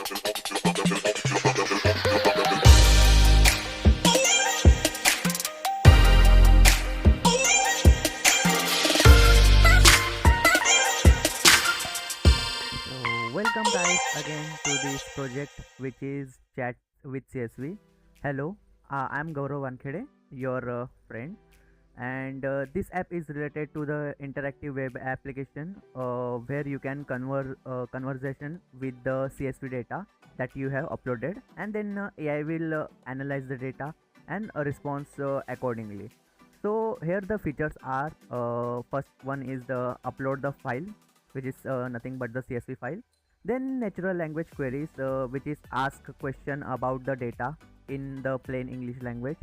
Welcome guys again to this project which is Chat with CSV. Hello, I'm Gaurav Wankhede, your friend, and this app is related to the interactive web application where you can convert conversation with the CSV data that you have uploaded, and then AI will analyze the data and response accordingly. So here the features are, first one is the upload the file, which is nothing but the CSV file. Then natural language queries, which is ask a question about the data in the plain English language.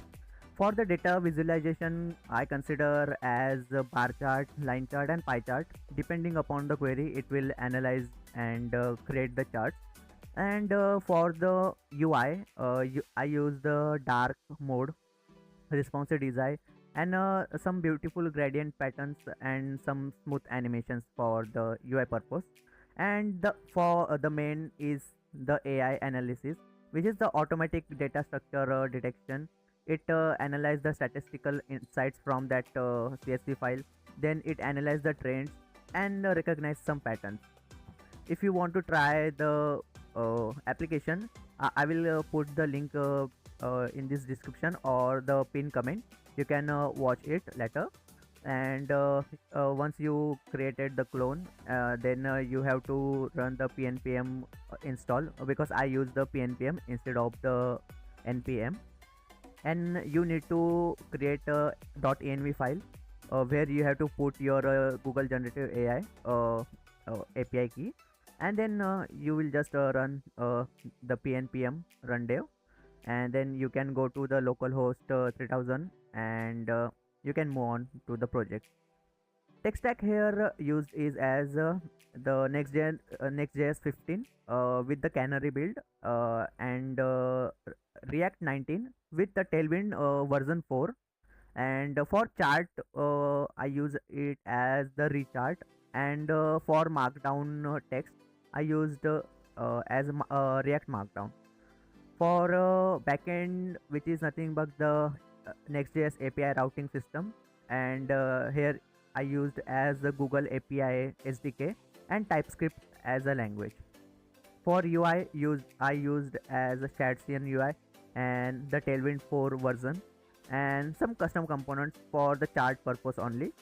For the data visualization, I consider as a bar chart, line chart and pie chart. Depending upon the query, it will analyze and create the charts. And for the UI, I use the dark mode, responsive design, and some beautiful gradient patterns and some smooth animations for the UI purpose. And for the main is the AI analysis, which is the automatic data structure detection. It analyze the statistical insights from that CSV file. Then it analyze the trends and recognize some patterns. If you want to try the application, I will put the link in this description or the pin comment. You can watch it later. And once you created the clone, then you have to run the pnpm install, because I use the pnpm instead of the npm. And you need to create a .env file where you have to put your Google generative AI API key, and then you will just run the pnpm run dev, and then you can go to the localhost 3000, and you can move on to the project. Tech stack here used is as the Next.js 15 with the Canary build, and React 19 with the Tailwind version 4. And for chart, I use it as the rechart, and for markdown text, I used as React Markdown. For backend, which is nothing but the Next.js API routing system, and here I used as the Google API SDK and TypeScript as a language. For UI, I used as a ShadCN UI and the Tailwind 4 version, and some custom components for the chart purpose only.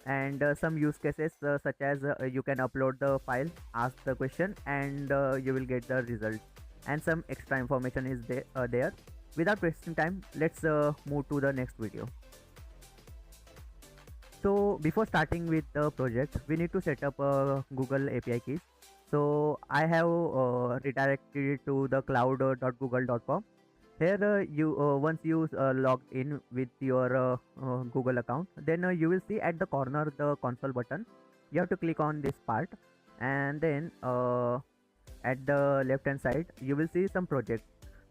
And some use cases such as you can upload the file, ask the question, and you will get the result. And some extra information is there. Without wasting time, let's move to the next video. So before starting with the project, we need to set up Google API keys. So I have redirected to the cloud.google.com. Here you once you logged in with your Google account, then you will see at the corner the console button. You have to click on this part, and then at the left hand side you will see some projects.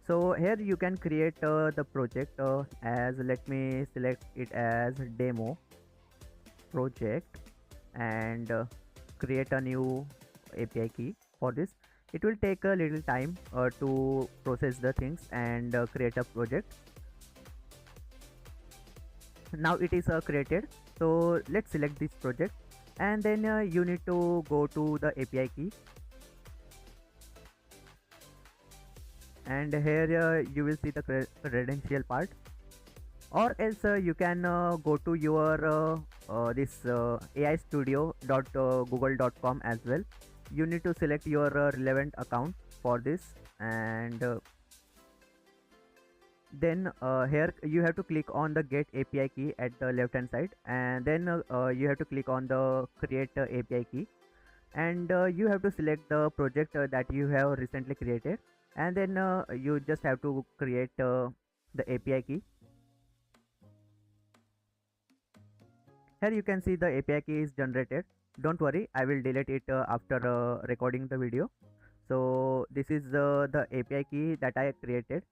So here you can create the project as, let me select it as demo project, and create a new API key. For this, it will take a little time to process the things and create a project. Now it is created, so let's select this project, and then you need to go to the API key, and here you will see the credential part. Or else you can go to your this aistudio.google.com as well. You need to select your relevant account for this, and then here you have to click on the get API key at the left hand side, and then you have to click on the create API key, and you have to select the project that you have recently created, and then you just have to create the API key. Here you can see the API key is generated. Don't worry, I will delete it after recording the video. So this is the API key that I created,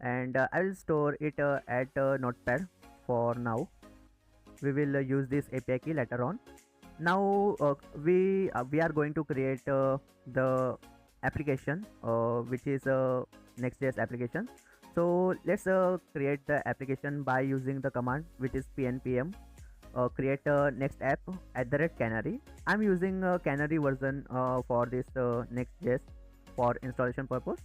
and I will store it at notepad for now. We will use this API key later on. Now we are going to create the application which is a Next.js application. So let's create the application by using the command which is pnpm create a next app @canary. I'm using canary version for this Next.js for installation purpose.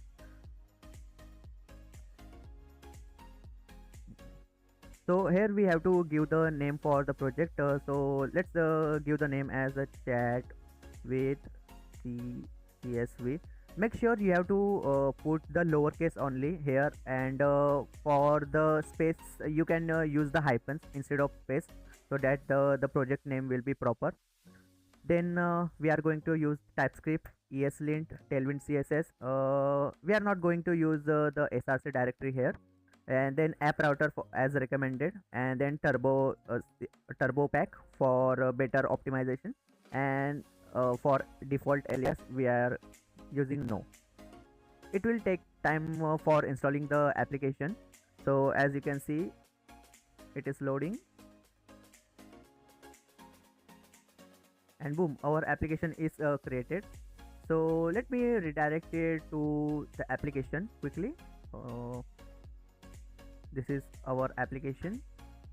So here we have to give the name for the project. So let's give the name as a chat with CSV. Make sure you have to put the lowercase only here, and for the space you can use the hyphens instead of space, so that the project name will be proper. Then we are going to use TypeScript, ESLint, Tailwind CSS. We are not going to use the src directory here. And then app router as recommended, and then turbo pack for better optimization, and for default alias we are using no. It will take time for installing the application. So as you can see, it is loading, and boom, our application is created. So let me redirect it to the application quickly. This is our application,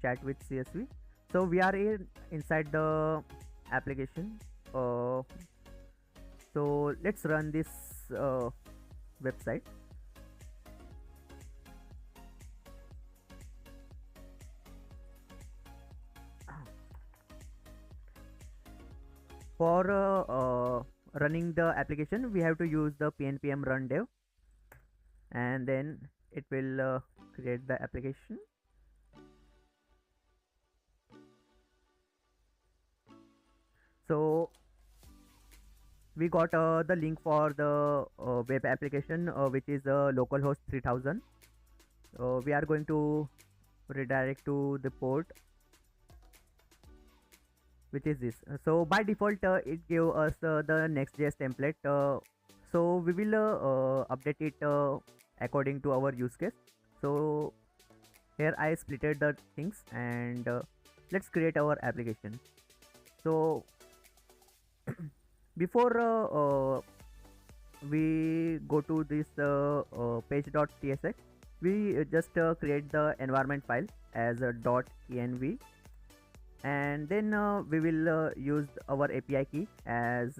chat with CSV. So we are inside the application. So let's run this website. For running the application, we have to use the pnpm run dev, and then it will create the application. So we got the link for the web application which is localhost 3000. We are going to redirect to the port which is this. So by default it gave us the Next.js template. So we will update it according to our use case. So here I splitted the things, and let's create our application. So before we go to this page.tsx, we just create the environment file as a .env, and then we will use our API key as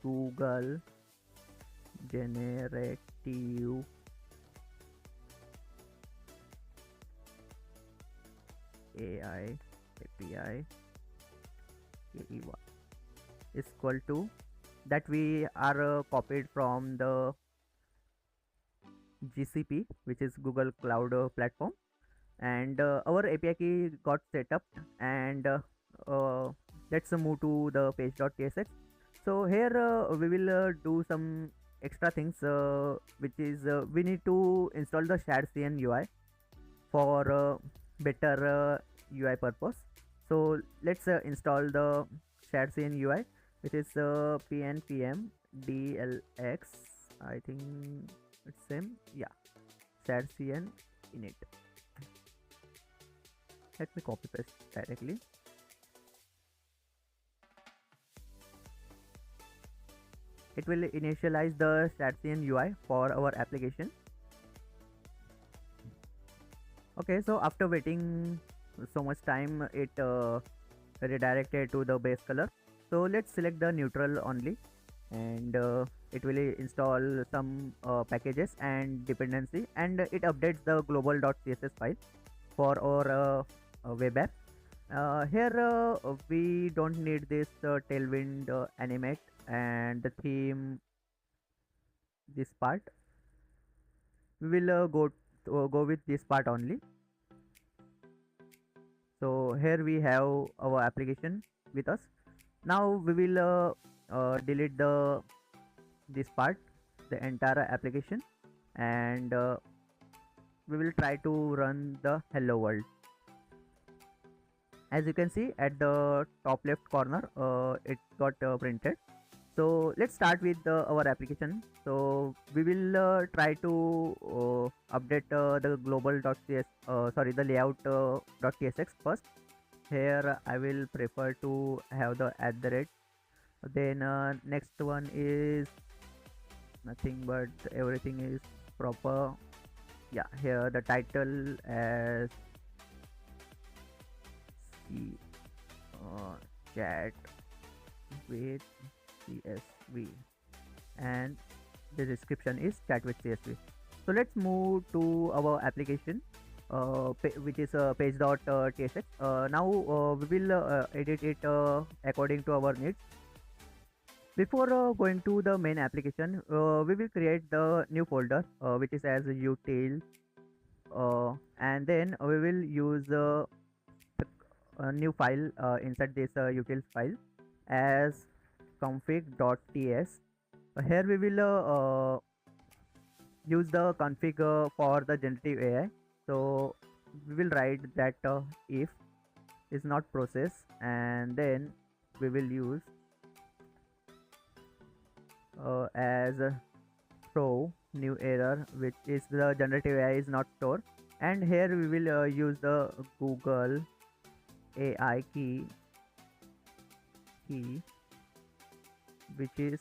Google generative AI API KEY is equal to that we are copied from the GCP, which is Google Cloud Platform, and our API key got set up, and let's move to the page.tsx. So here we will do some extra things, which is we need to install the ShadCN UI for better UI purpose. So let's install the ShadCN UI, which is pnpm dlx. I think it's same, yeah, ShadCN init. Let me copy paste directly. It will initialize the ShadCN UI for our application. Okay, so after waiting so much time, it redirected to the base color. So let's select the neutral only, and it will install some packages and dependency, and it updates the global.css file for our web app. Here we don't need this tailwind animate and the theme, this part. We will go with this part only. So here we have our application with us. Now we will delete this part, the entire application, and we will try to run the hello world. As you can see at the top left corner, it got printed. So let's start with our application. So we will try to update the global.cs, the layout.tsx first. Here I will prefer to have the @. Then next one is nothing but everything is proper. Yeah, here the title as C chat with CSV, and the description is chat with CSV. So let's move to our application, which is page.tsx. Now we will edit it according to our needs. Before going to the main application, we will create the new folder, which is as util, and then we will use a new file inside this utils file as config.ts. Here we will use the config for the generative AI. So we will write that if is not process, and then we will use as throw new error, which is the generative AI is not stored, and here we will use the Google AI key, which is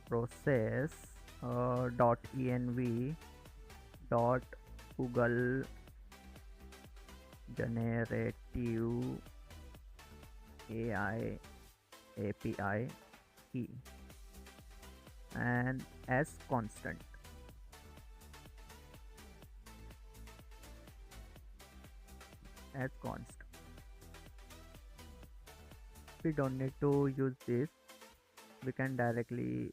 process dot env dot Google generative AI API key, and as constant. We don't need to use this, we can directly,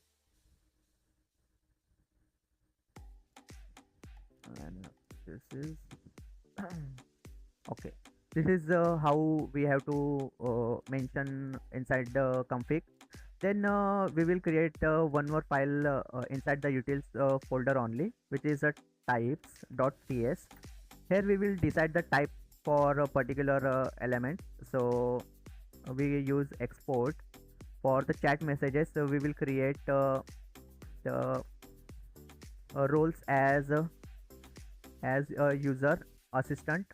and this is okay. This is how we have to mention inside the config. Then we will create one more file inside the utils folder only, which is a types.ts. Here we will decide the type for a particular element. So we use export for the chat messages. So we will create the roles as a user assistant.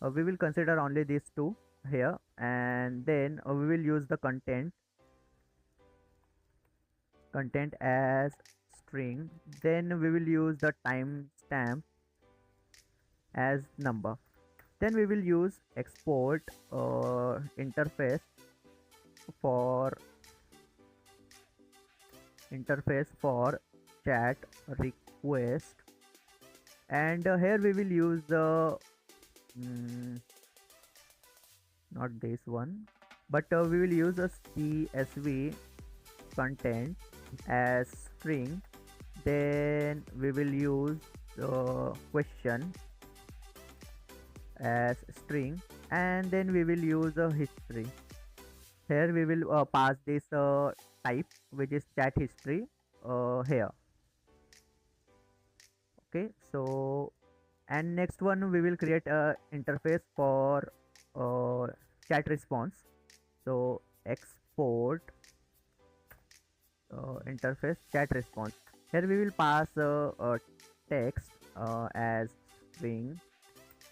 We will consider only these two here, and then we will use the content as string. Then we will use the timestamp as number. Then we will use export interface for chat request, and here we will use the not this one, but we will use a CSV content as string. Then we will use the question as string, and then we will use a history. Here we will pass this type, which is chat history here. Okay, so, and next one we will create a interface for chat response. So export interface chat response. Here we will pass text as string,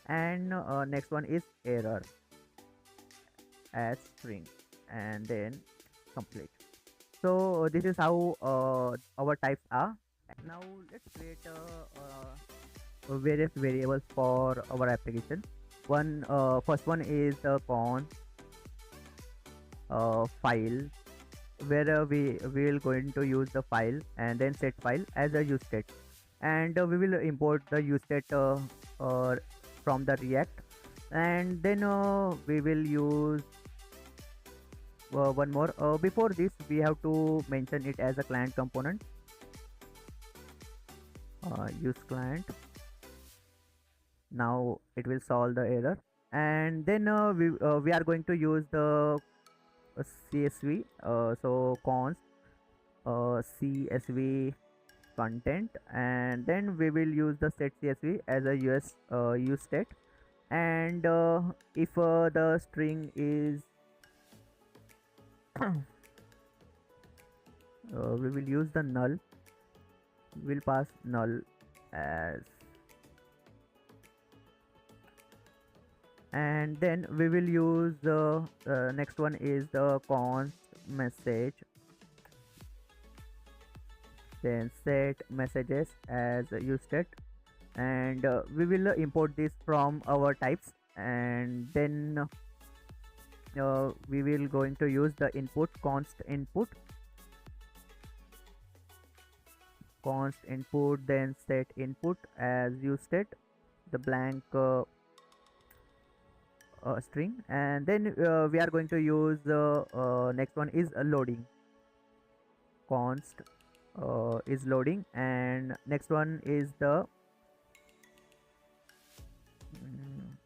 and next one is error as string, and then complete. So this is how our types are. Now let's create various variables for our application. First one is the file, where we will going to use the file, and then set file as a use state, and we will import the use state from the React, and then we will use one more. Before this we have to mention it as a client component, use client. Now it will solve the error, and then we are going to use the CSV, so const CSV content, and then we will use the set CSV as a use state, and if the string is we will use the null, we'll pass null as And then we will use the next one is the const message, then set messages as useState, and we will import this from our types, and then we will going to use the input const input, then set input as useState, the blank string, and then we are going to use next one is loading, const is loading, and next one is the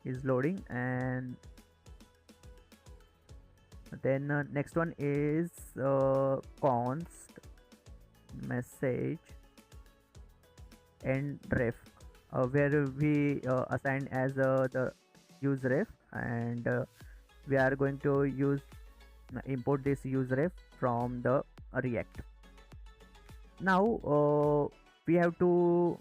is loading, and then next one is const message and ref, where we assign as the use ref, and we are going to use import this use ref from the React. Now we have to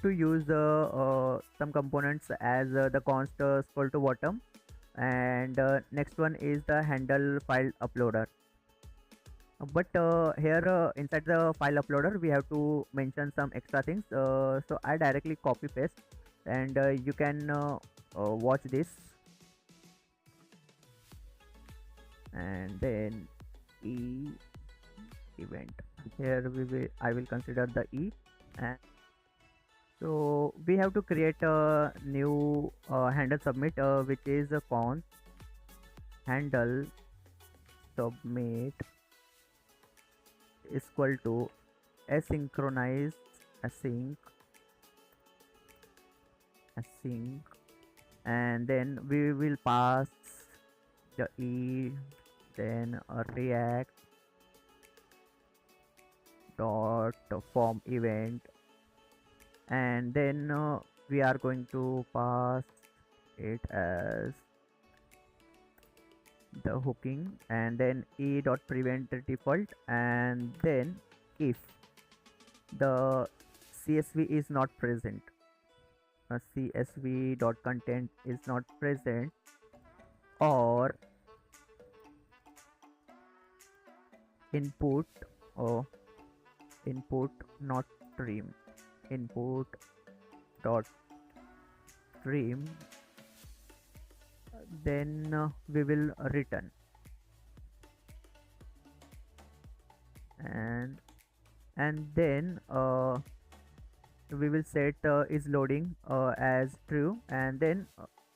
use some components as the const scroll to bottom, and next one is the handle file uploader. But here inside the file uploader we have to mention some extra things, so I directly copy paste, and you can watch this, and then event, here I will consider the and so we have to create a new handle submit, which is a const handle submit is equal to async, and then we will pass the then a react dot form event, and then we are going to pass it as the hooking, and then dot prevent default, and then if the CSV is not present, CSV dot content is not present, or input or input not trim, input dot trim, then we will return, and then we will set is loading as true, and then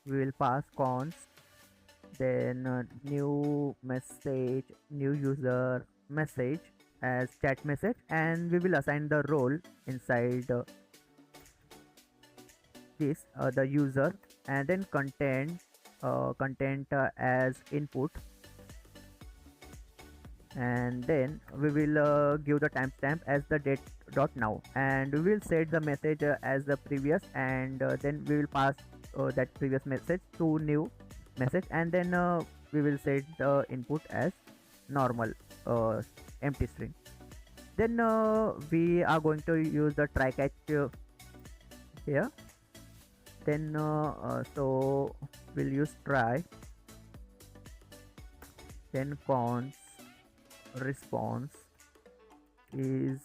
we will pass const, then new message, new user message as chat message, and we will assign the role inside this the user, and then content as input, and then we will give the timestamp as the date dot now, and we will set the message as the previous, and then we will pass that previous message to new message, and then we will set the input as normal empty string. Then we are going to use the try catch here, then so we'll use try, then const response is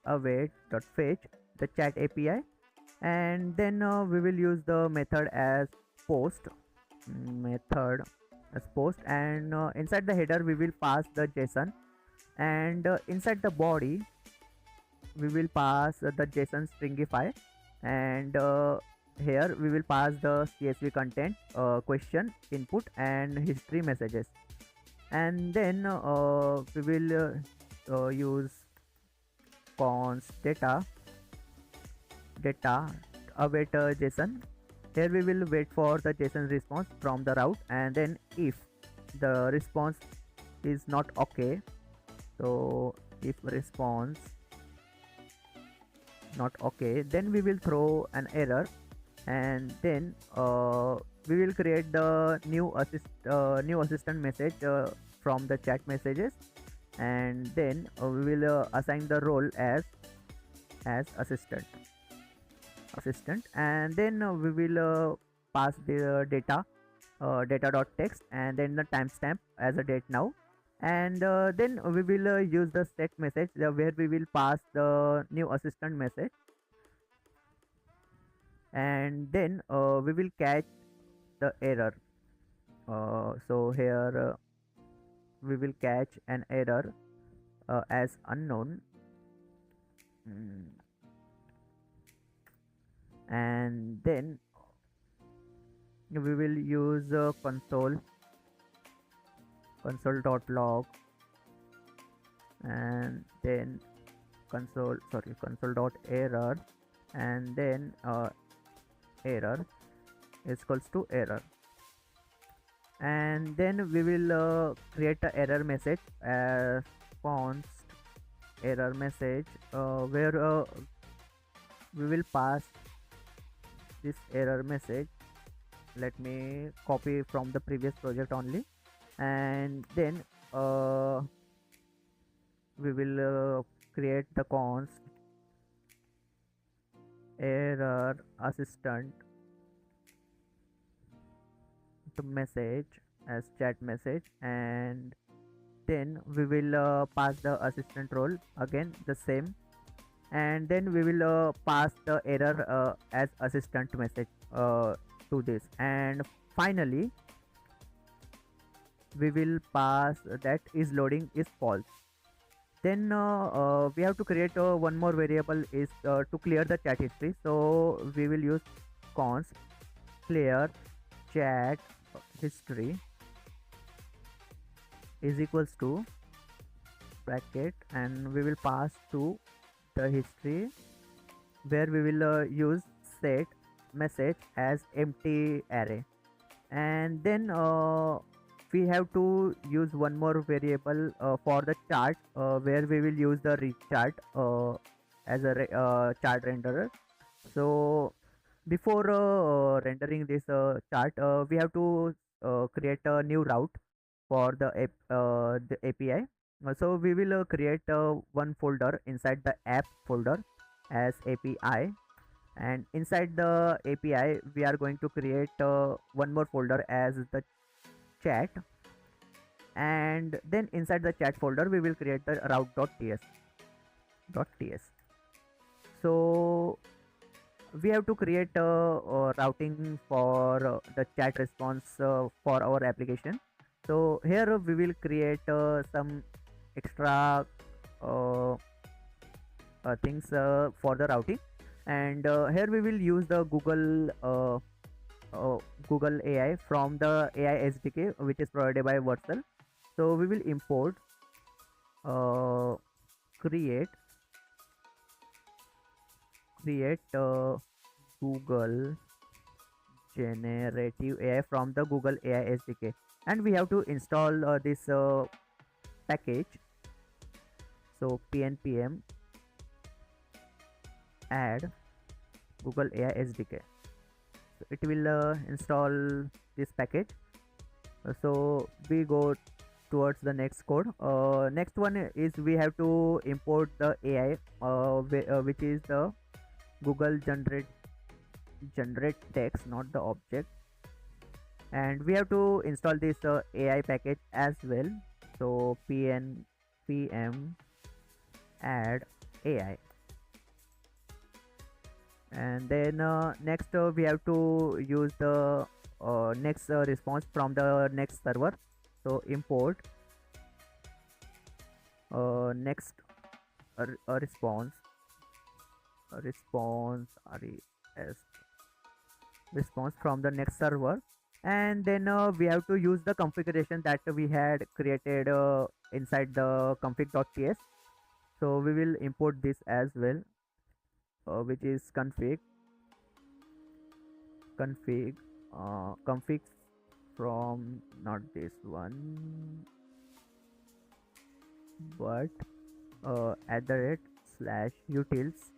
await dot fetch the chat API, and then we will use the method as post, and inside the header we will pass the JSON, and inside the body we will pass the JSON stringify, and here we will pass the CSV content, question, input, and history messages, and then we will use const data await JSON. Here we will wait for the JSON response from the route, and then if the response is not okay, so if response not okay, then we will throw an error, and then we will create the new assistant message from the chat messages, and then we will assign the role as as assistant, and then we will pass the data dot text, and then the timestamp as a date now, and then we will use the set message where we will pass the new assistant message, and then we will catch the error. So here we will catch an error as unknown. And then we will use console.log, and then console.error, and then error is equals to error, and then we will create a error message as const error message, where we will pass this error message. Let me copy from the previous project only, and then we will create the const error assistant the message as chat message, and then we will pass the assistant role again the same, and then we will pass the error as assistant message to this, and finally we will pass that is loading is false. Then we have to create one more variable is to clear the chat history, so we will use const clear chat history is equals to bracket, and we will pass to the history where we will use set message as empty array, and then we have to use one more variable for the chart where we will use the rechart as a chart renderer. So before rendering this chart, we have to create a new route for the API. So we will create one folder inside the app folder as API, and inside the API we are going to create one more folder as the chat, and then inside the chat folder we will create the route.ts. So we have to create routing for the chat response for our application. So here we will create some extra things for the routing, and here we will use the Google AI from the AI SDK which is provided by Vercel. So we will import create Google generative AI from the Google AI SDK, and we have to install this package. So pnpm add Google AI SDK, so it will install this package. So we go towards the next code. Next one is we have to import the AI which is the Google generate text, not the object, and we have to install this AI package as well. So pnpm add AI, and then next we have to use the next response from the next server. So import next response response from the next server, and then we have to use the configuration that we had created inside the config.ts. So we will import this as well, which is config from not this one but @utils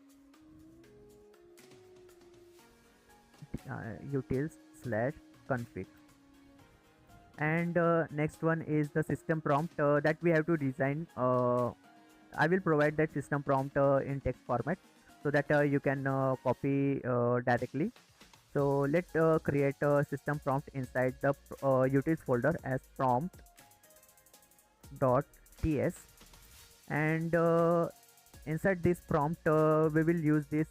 utils/config, and next one is the system prompt that we have to design. I will provide that system prompt in text format. so that you can copy directly. So let's create a system prompt inside the utils folder as prompt.ts, and inside this prompt we will use this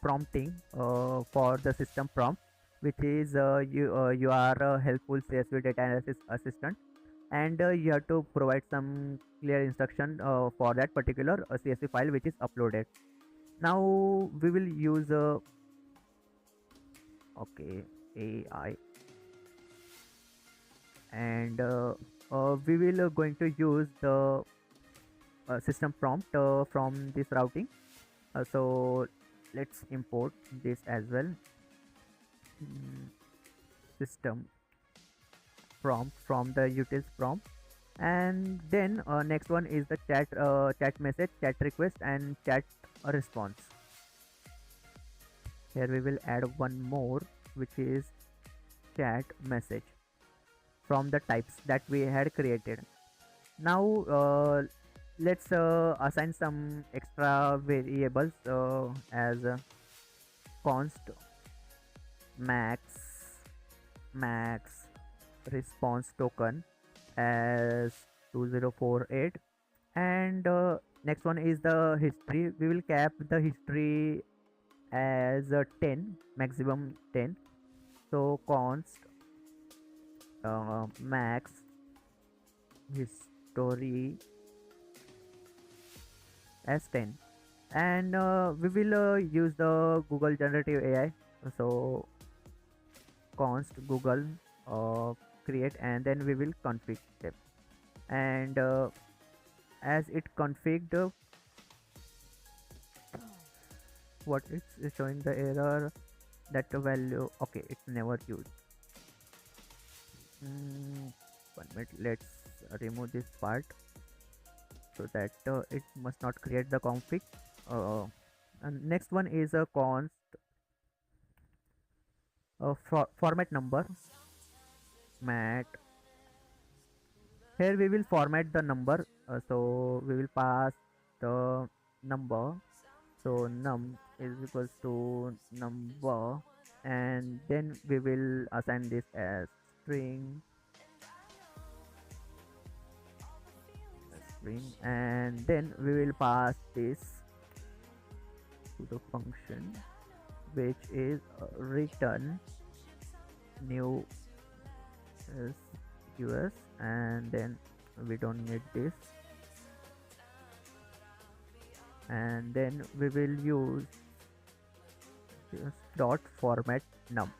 prompting for the system prompt, which is you are a helpful CSV data analysis assistant, and you have to provide some clear instruction for that particular CSV file which is uploaded. Now we will use okay, AI, and we will going to use the system prompt from this routing. So let's import this as well. System prompt from the utils prompt, and then next one is the chat message, chat request, and chat response. Here we will add one more, which is chat message from the types that we had created. Now let's assign some extra variables as const max response token as 2048, and next one is the history. We will cap the history as 10, maximum 10. So const max history as 10, and we will use the Google generative AI. So const Google create, and then we will config them, and as it configured, what it's showing the error that the value, okay, it's never used. 1 minute, let's remove this part so that it must not create the config. And next one is a const format number mat. Here we will format the number, so we will pass the number, so num is equals to number, and then we will assign this as string, and then we will pass this to the function, which is return new US, and then we don't need this, and then we will use just dot format num,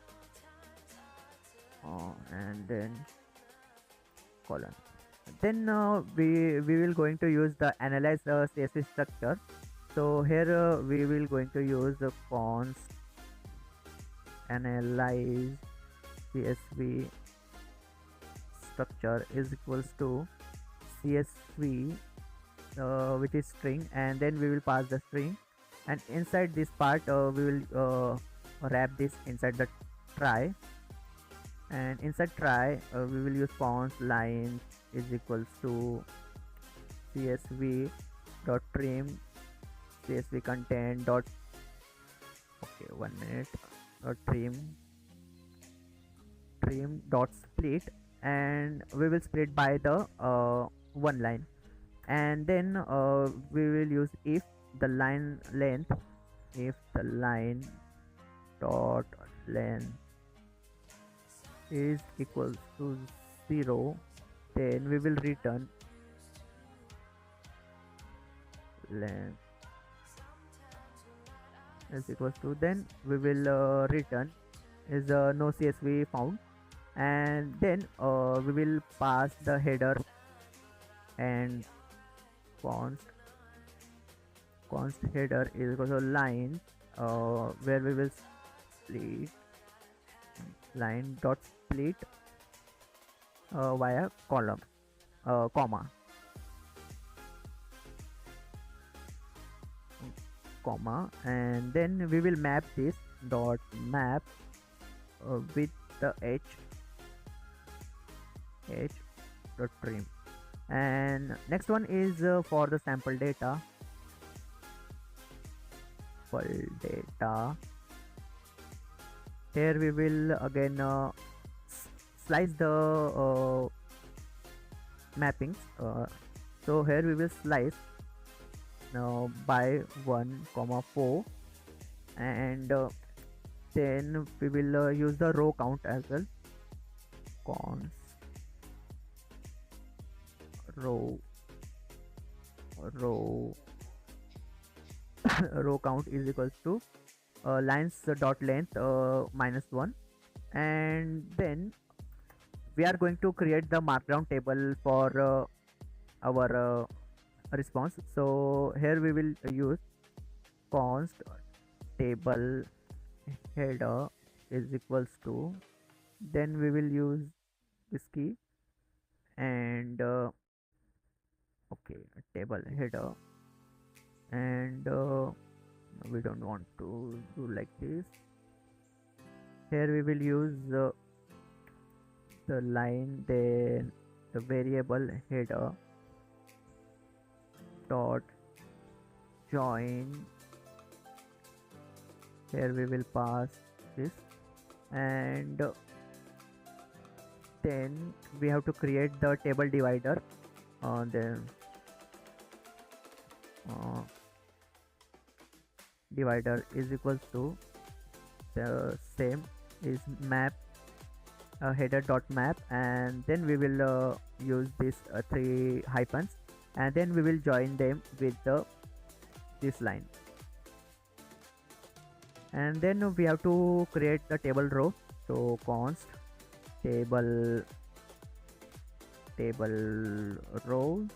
and then colon. Then we will going to use the analyze CSV structure. So here we will going to use the const analyze CSV structure is equals to CSV which is string, and then we will pass the string, and inside this part we will wrap this inside the try, and inside try we will use const line is equals to CSV dot trim CSV content dot, okay, 1 minute, trim dot split, and we will split by the one line, and then we will use if the line length, if the line dot length is equals to 0, then we will return length is equals to, then we will return is no CSV found, and then we will pass the header and const header is equal to line where we will split line dot split via column comma, and then we will map this dot map with the h dot trim, and next one is for the sample data. sample data. Here we will again slice the mappings. So here we will slice by 1 comma 4, and then we will use the row count as well. Cons row row row count is equals to lines dot length -1, and then we are going to create the markdown table for our response. So here we will use const table header is equals to, then we will use this key, and okay, table header, and we don't want to do like this. Here we will use the line, then the variable header dot join. Here we will pass this, and then we have to create the table divider. Then divider is equals to the same is map header dot map, and then we will use this 3 hyphens, and then we will join them with this line, and then we have to create the table row. So const table row,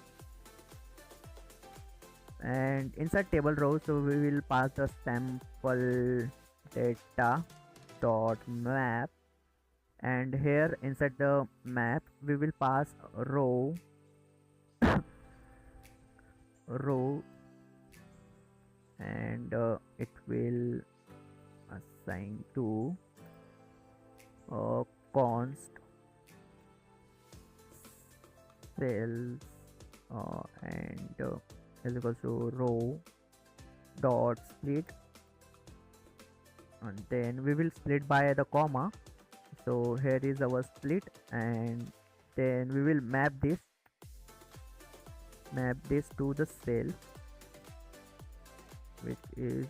and inside table row, so we will pass the sample data dot map, and here inside the map we will pass row and it will assign to const cells and is equals to row dot split, and then we will split by the comma. So here is our split, and then we will map this to the cell which is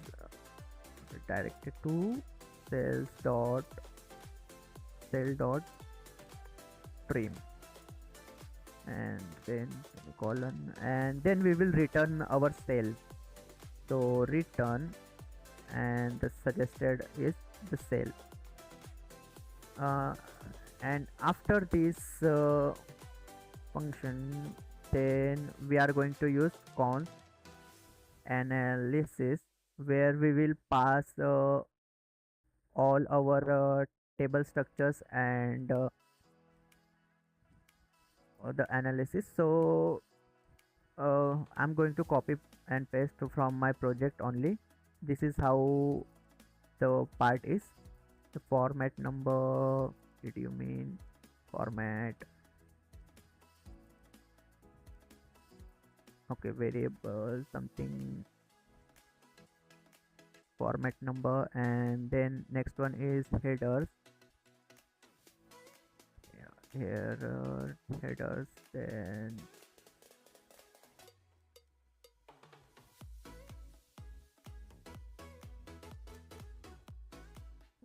directed to cell dot trim, and then semicolon, and then we will return our cell. So return, and the suggested is the cell, and after this function, then we are going to use const analysis, where we will pass all our table structures and the analysis. So I'm going to copy and paste from my project only. This is how the part is. The format number, did you mean format? Okay, variable something, format number, and then next one is headers. Here headers, then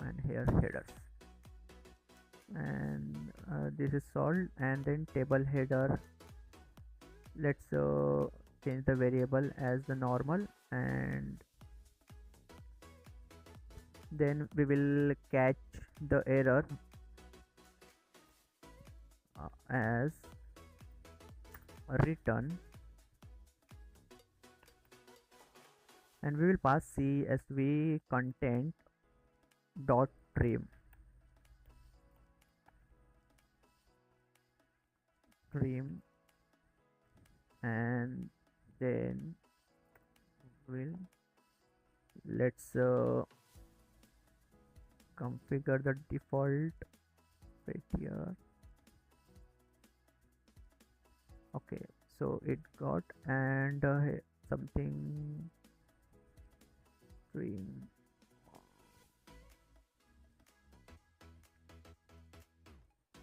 and here headers, and this is solved. And then table header, let's change the variable as the normal, and then we will catch the error as return, and we will pass CSV content dot trim, and then let's configure the default right here. Okay, so it got, and something string.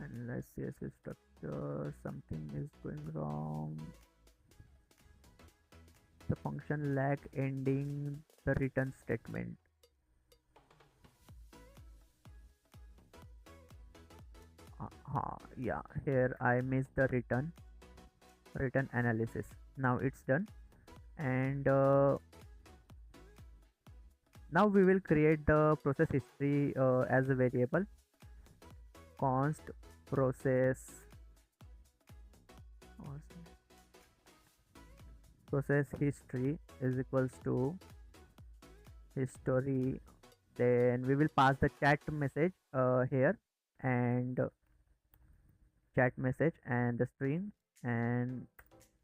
And let's CSV structure, something is going wrong. The function lag ending the return statement. Yeah, here I missed the return analysis. Now it's done. And now we will create the process history as a variable. Const process history is equals to history. Then we will pass the chat message here, and chat message and the string. And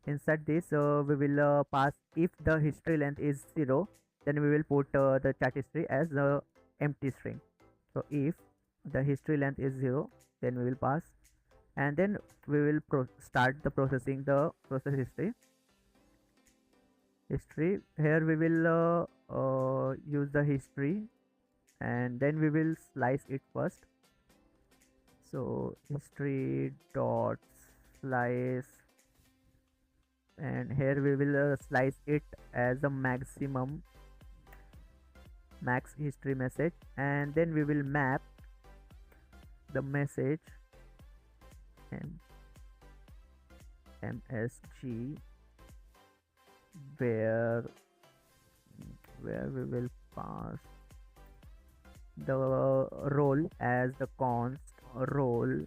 inside this we will pass, if the history length is 0, then we will put the chat history as the empty string. So if the history length is 0, then we will pass, and then we will start the processing the process history. Here we will use the history, and then we will slice it first. So history dot slice, and here we will slice it as a max history message, and then we will map the message msg, where we will pass the role as the const role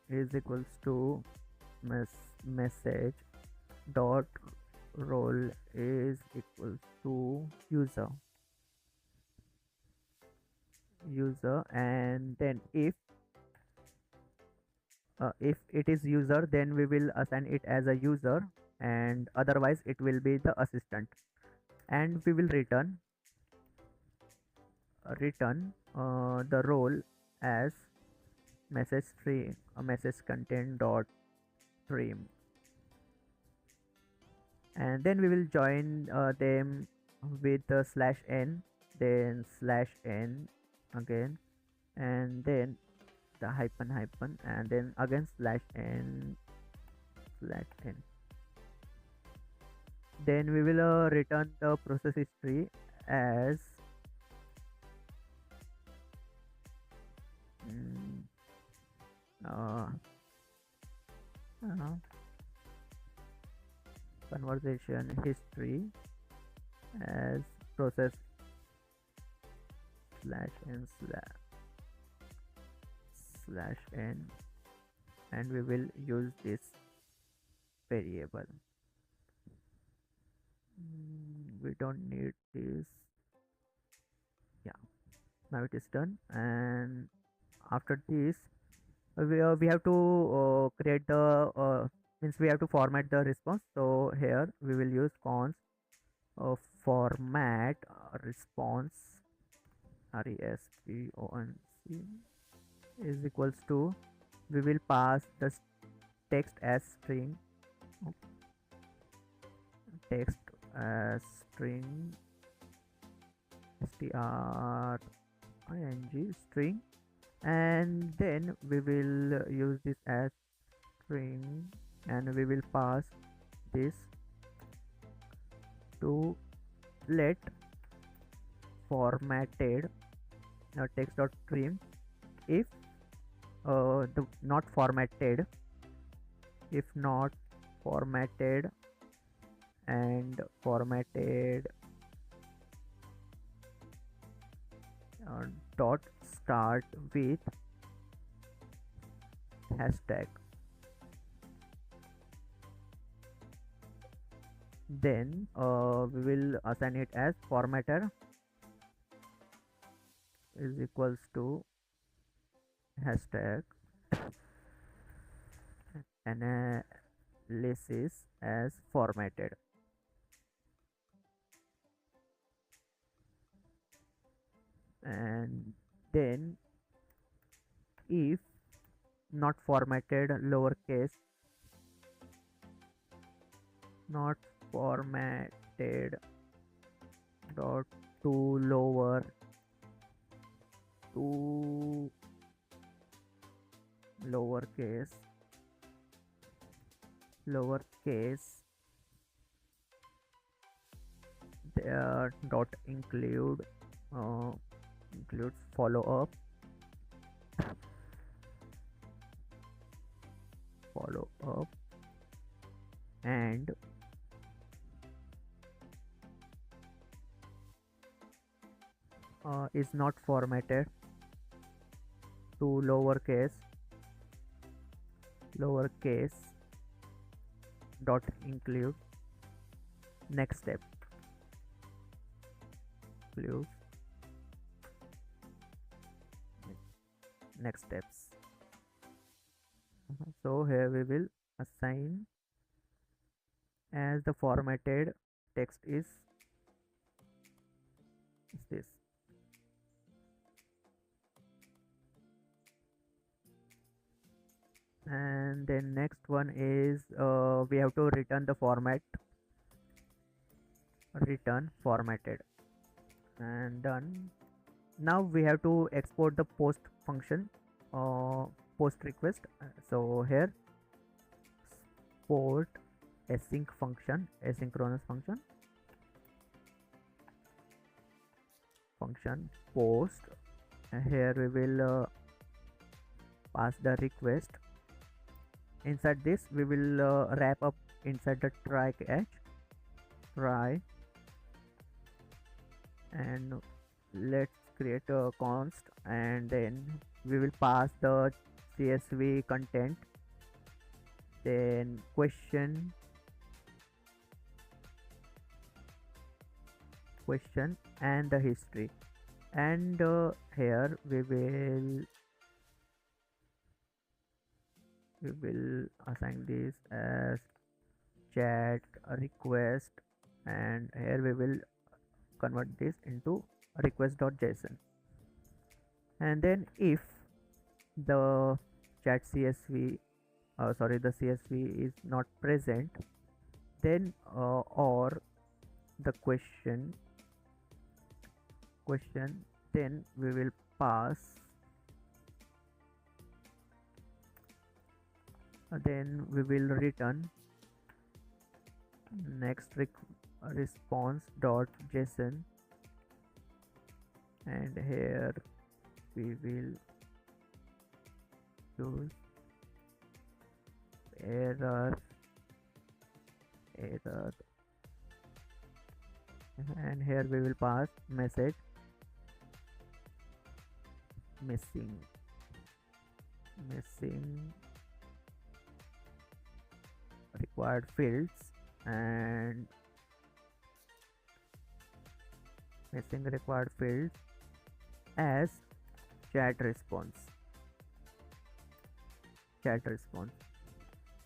is equals to message dot role is equals to user. And then if it is user, then we will assign it as a user, and otherwise it will be the assistant. And we will return the role as message content dot stream, and then we will join them with the /n, then /n again, and then the hyphen, and then again /n. Then we will return the process history as conversation history as process /n, and we will use this variable. We don't need this. Yeah, now it is done. And after this we have to create the means we have to format the response. So here we will use const format response response is equals to, we will pass the text as string, string string, and then we will use this as string, and we will pass this to let formatted text dot trim if the not formatted, if not formatted, and formatted dot start with hashtag. Then we will assign it as formatter is equals to hashtag analysis as formatted. And then if not formatted lowercase, not formatted dot to lower to lowercase there dot includes follow up and is not formatted to lowercase dot include next step include next steps. So here we will assign as the formatted text is this. And then next one is we have to return the return formatted, and done. Now we have to export the post function, post request. So here export asynchronous function post, and here we will pass the request. Inside this we will wrap up inside the try and let's create a const, and then we will pass the CSV content, then question and the history, and here we will assign this as chat request, and here we will convert this into request.json. And then if the chat CSV the CSV is not present, then or the question, then we will pass, then we will return next response.json, and here we will use error, and here we will pass message missing required fields, and missing required fields as chat response,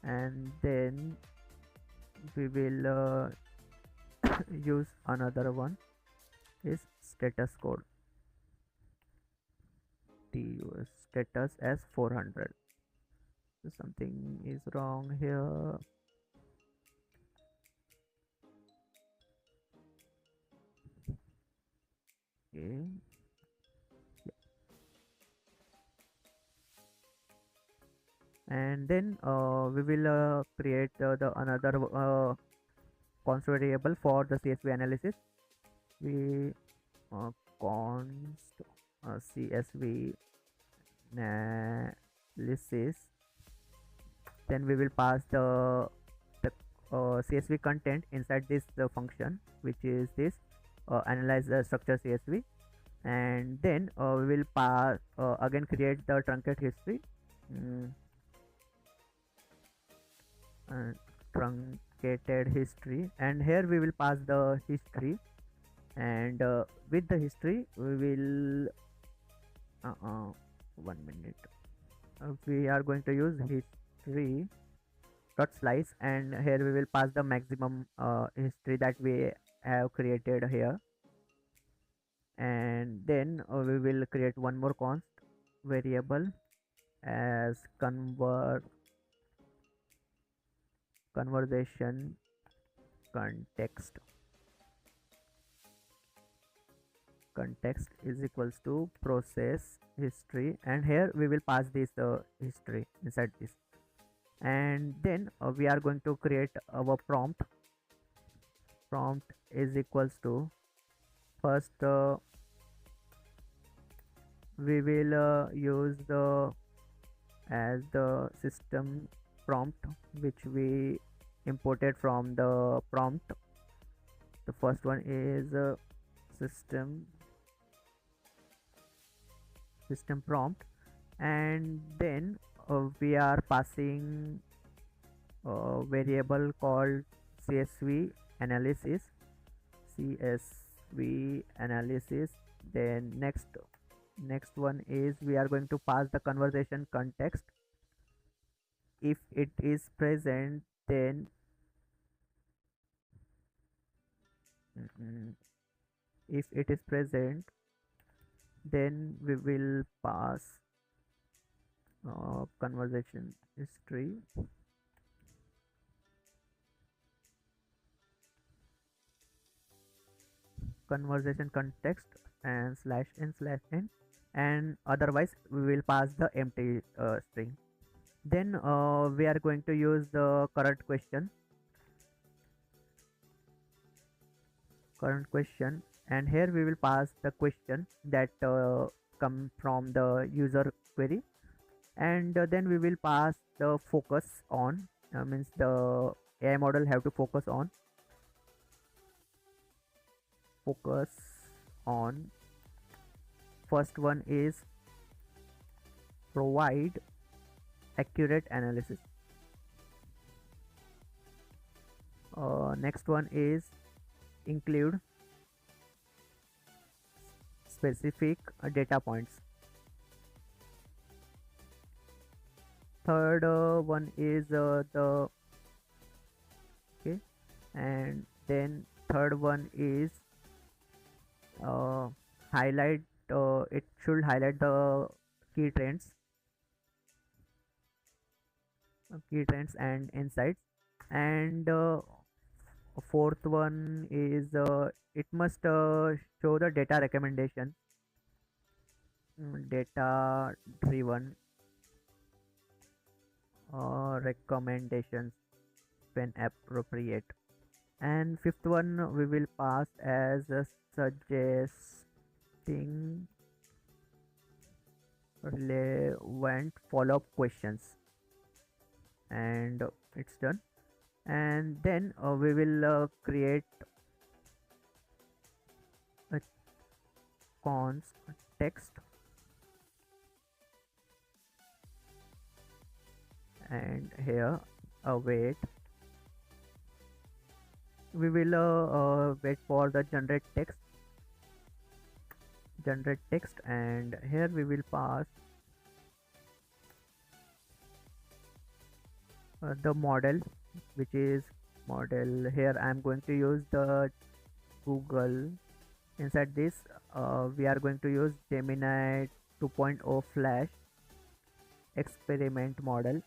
and then we will use another one is status code, TUS status as 400. So something is wrong here. Okay. And then we will create the another const variable for the CSV analysis. We const CSV analysis, then we will pass the CSV content inside this function, which is this analyze the structure CSV, and then we will pass again create the truncate history, truncated history, and here we will pass the history, and with the history we will 1 minute, we are going to use history dot slice, and here we will pass the maximum history that we have created here, and then we will create one more const variable as conversation context, context is equals to process history, and here we will pass this history inside this. And then we are going to create our prompt is equals to first we will use the as the system prompt which we imported from the prompt. The first one is system system prompt, and then we are passing a variable called CSV analysis CSV analysis. Then next one is we are going to pass the conversation context. If it is present, then if it is present, then we will pass conversation history, conversation context, and /n/n, and otherwise we will pass the empty string. Then we are going to use the current question, and here we will pass the question that come from the user query. And then we will pass the focus on, means the AI model have to focus on. First one is provide accurate analysis. Next one is include specific data points. Third one is the okay, and then third one is highlight it should highlight the key trends and insights. And fourth one is it must show the data recommendation, data driven recommendations when appropriate. And fifth one we will pass as suggesting relevant follow-up questions, and it's done. And then we will create a context, and here wait, we will wait for the generate text, and here we will pass the model, which is model. Here I am going to use the Google. Inside this we are going to use Gemini 2.0 Flash experiment model.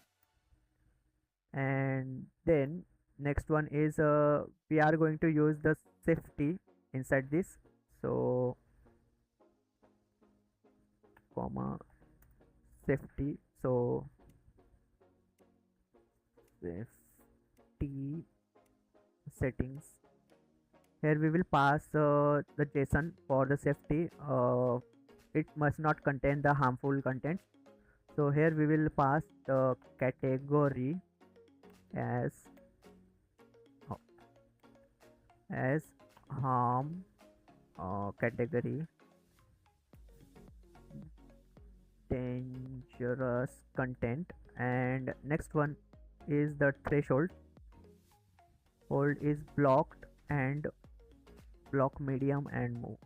And then next one is we are going to use the safety inside this, so comma safety, so safety settings. Here we will pass the JSON for the safety. It must not contain the harmful content, so here we will pass the category as harm category, dangerous content. And next one is the threshold. Hold is blocked and block medium and move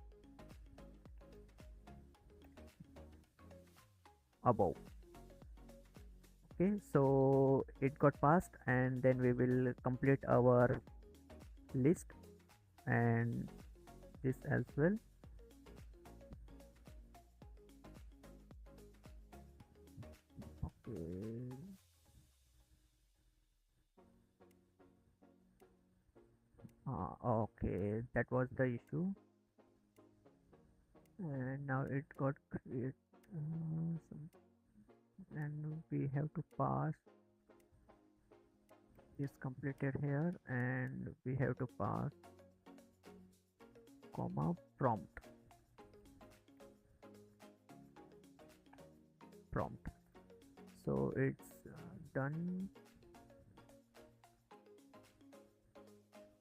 above. Okay, so it got passed, and then we will complete our list and this as well. Okay, okay, that was the issue. and now it got create and we have to pass this completed here, and we have to pass comma prompt. So it's done.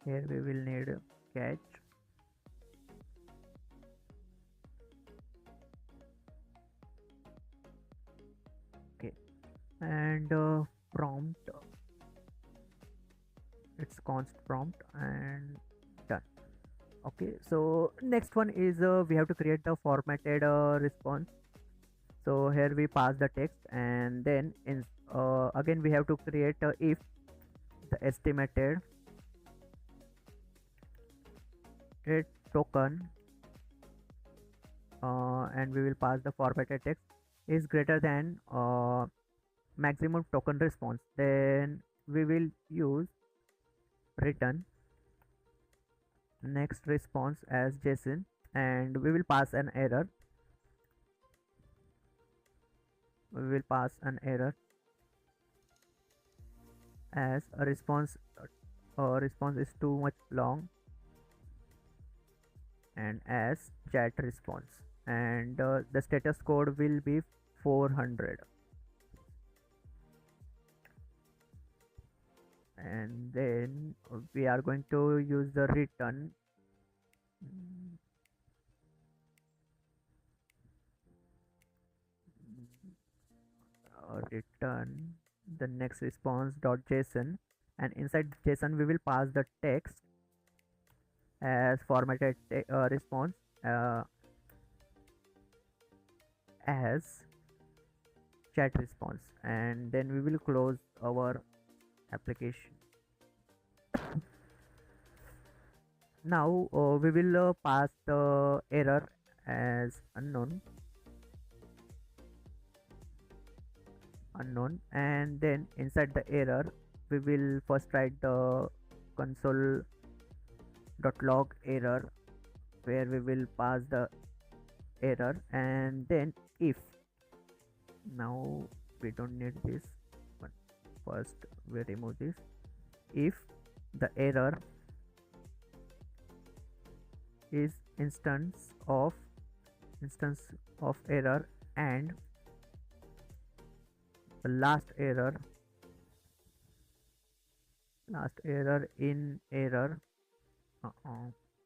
Here we will need a catch. Okay, and prompt, it's const prompt, and done. Okay, so next one is we have to create the formatted response. So here we pass the text, and then in again we have to create if the estimated it token, and we will pass the formatted text is greater than maximum token response. Then we will use return next response as Json, and we will pass an error. We will pass an error as a response is too much long, and as chat response, and the status code will be 400. And then we are going to use the return return the next response dot json, and inside json we will pass the text as formatted response as chat response, and then we will close our application. Now we will pass the error as unknown, and then inside the error we will first write the console.log error, where we will pass the error, and then if, now we don't need this, but first we remove this. If the error is instance of error, and the last error in error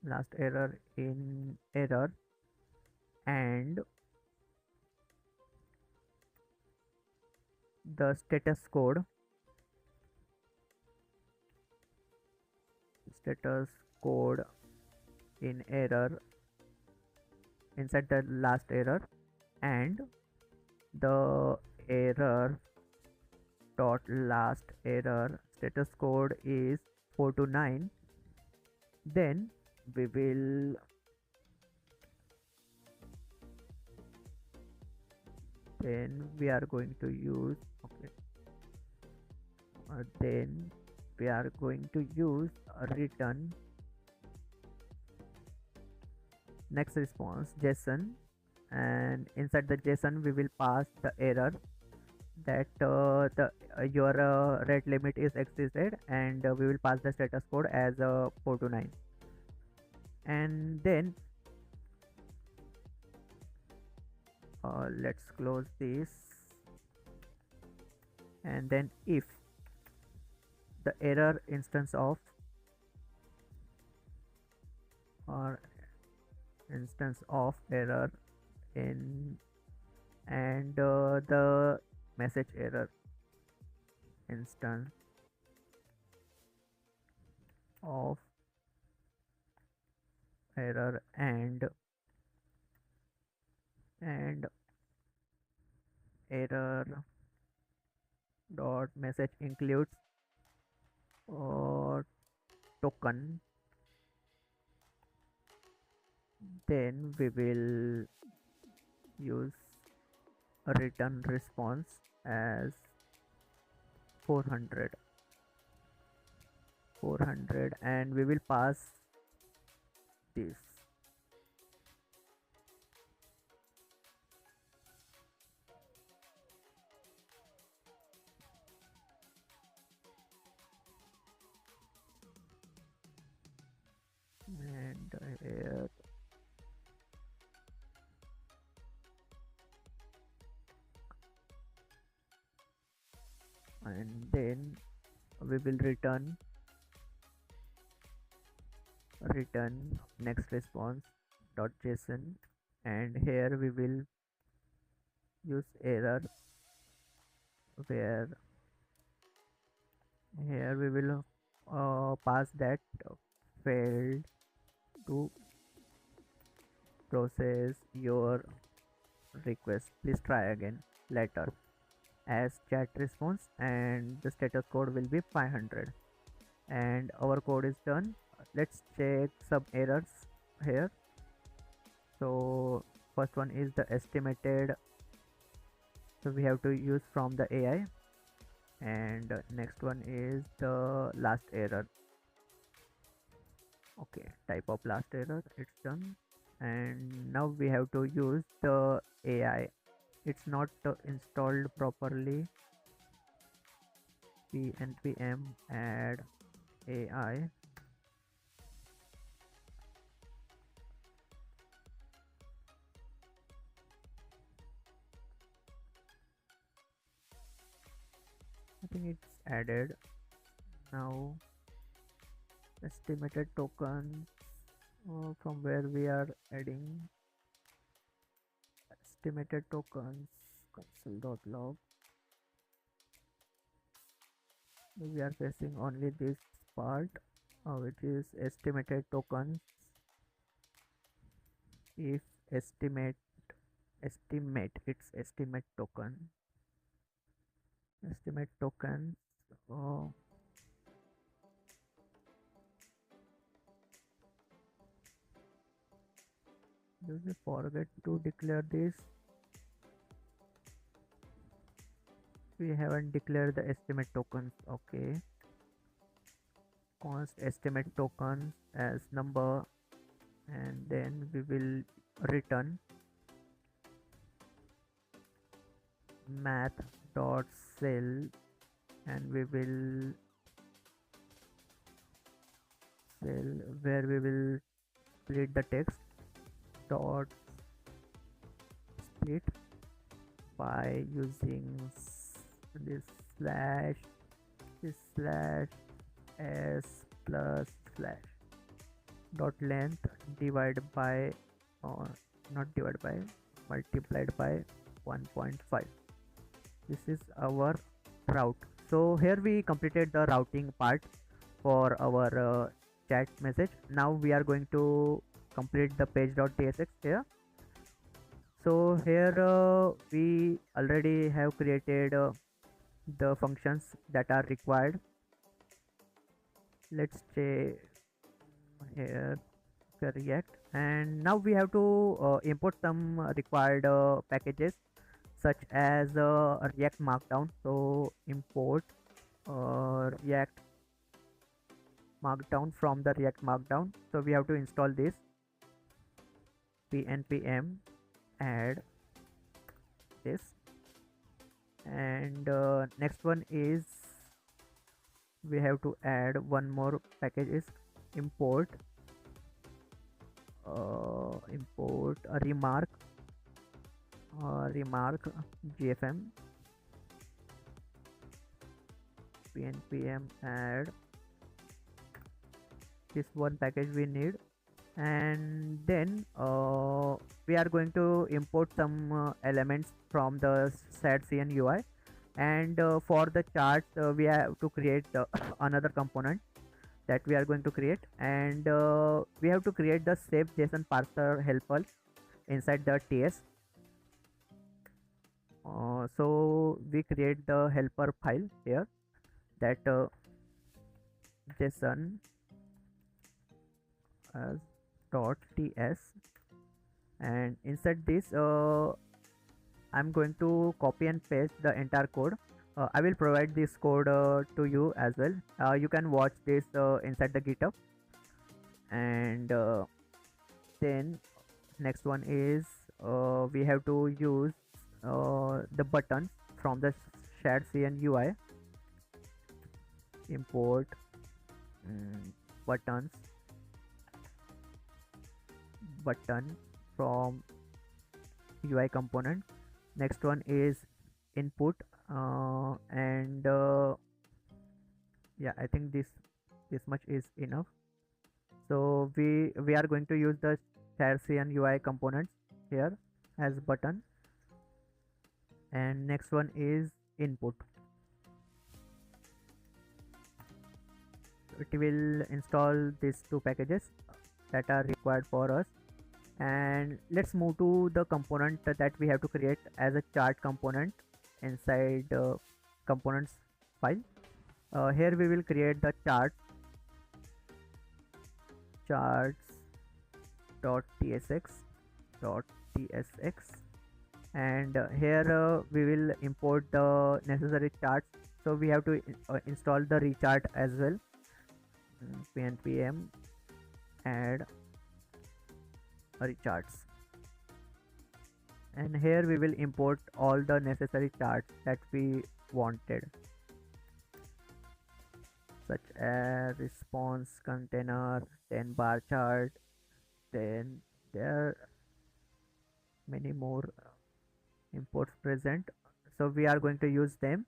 last error in error, and the status code in error inside the last error, and the error dot last error status code is 429. Then we will are going to use then we are going to use a return next response json, and inside the json we will pass the error that your rate limit is exceeded, and we will pass the status code as 429. And then let's close this, and then if the error instance of error in, and the message error instance of error, and error dot message includes token, then we will use a return response as 400, and we will pass this. and then we will return next response dot json, and here we will use error, where here we will pass that failed to process your request, please try again later, as chat response, and the status code will be 500, and our code is done. Let's check some errors here. So first one is the estimated, so we have to use from the AI, and next one is the last error. Okay, type of last error, it's done. And now we have to use the AI, it's not installed properly. Npm add AI, I think it's added. Now estimated tokens, from where we are adding estimated tokens, console.log, we are facing only this part, which is estimated tokens. If estimate it's estimate tokens. Oh, did we forget to declare this? We haven't declared the estimate tokens. Okay, const estimate tokens as number, and then we will return math dot cell, and we will cell where we will split the text dot split by using this slash s plus slash dot length divided by, or not divided by, multiplied by 1.5. This is our route. So here we completed the routing part for our chat message. Now we are going to complete the page.tsx here. So here we already have created the functions that are required. Let's say here React, and now we have to import some required packages, such as React Markdown. So import React Markdown from the React Markdown. So we have to install this npm add this, and next one is we have to add one more package, is import a remark gfm npm add this one package we need. And then we are going to import some elements from the ShadCN UI, and for the charts we have to create another component that we are going to create, and we have to create the save JSON parser helper inside the TS. So we create the helper file here, that JSON dot ts, and inside this I'm going to copy and paste the entire code. I will provide this code to you as well. You can watch this inside the GitHub. And then next one is we have to use the buttons from the ShadCN UI. Import buttons button from UI component. Next one is input, and yeah, I think this much is enough. So we are going to use the ShadCN UI components here as button, and next one is input. It will install these two packages that are required for us. And let's move to the component that we have to create as a chart component inside components file. Here we will create the charts.tsx, and here we will import the necessary charts. So we have to install the rechart as well. npm add recharts, and here we will import all the necessary charts that we wanted, such as response container, then bar chart, then there are many more imports present, so we are going to use them.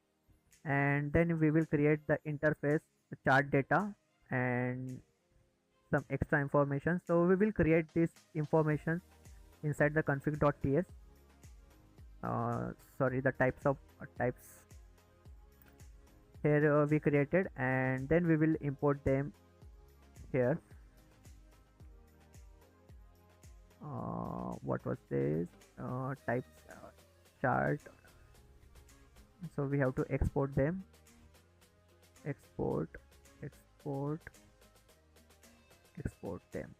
And then we will create the interface, the chart data, and some extra information. So we will create this information inside the config.ts, sorry, the types here we created, and then we will import them here. What was this types chart, so we have to export them, export them.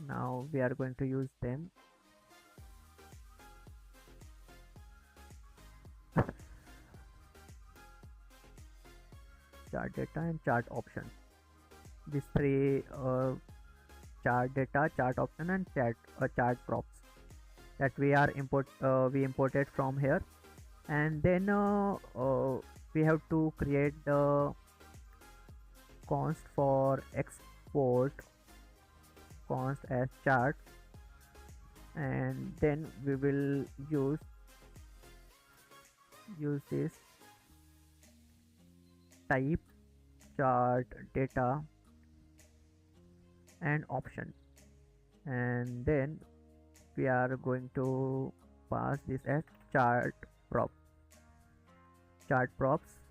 Now we are going to use them. Chart data and chart option, these three chart data, chart option, and chart props that we imported from here. And then we have to create the const for export const as chart, and then we will use this type chart data and option, and then we are going to pass this as chart props,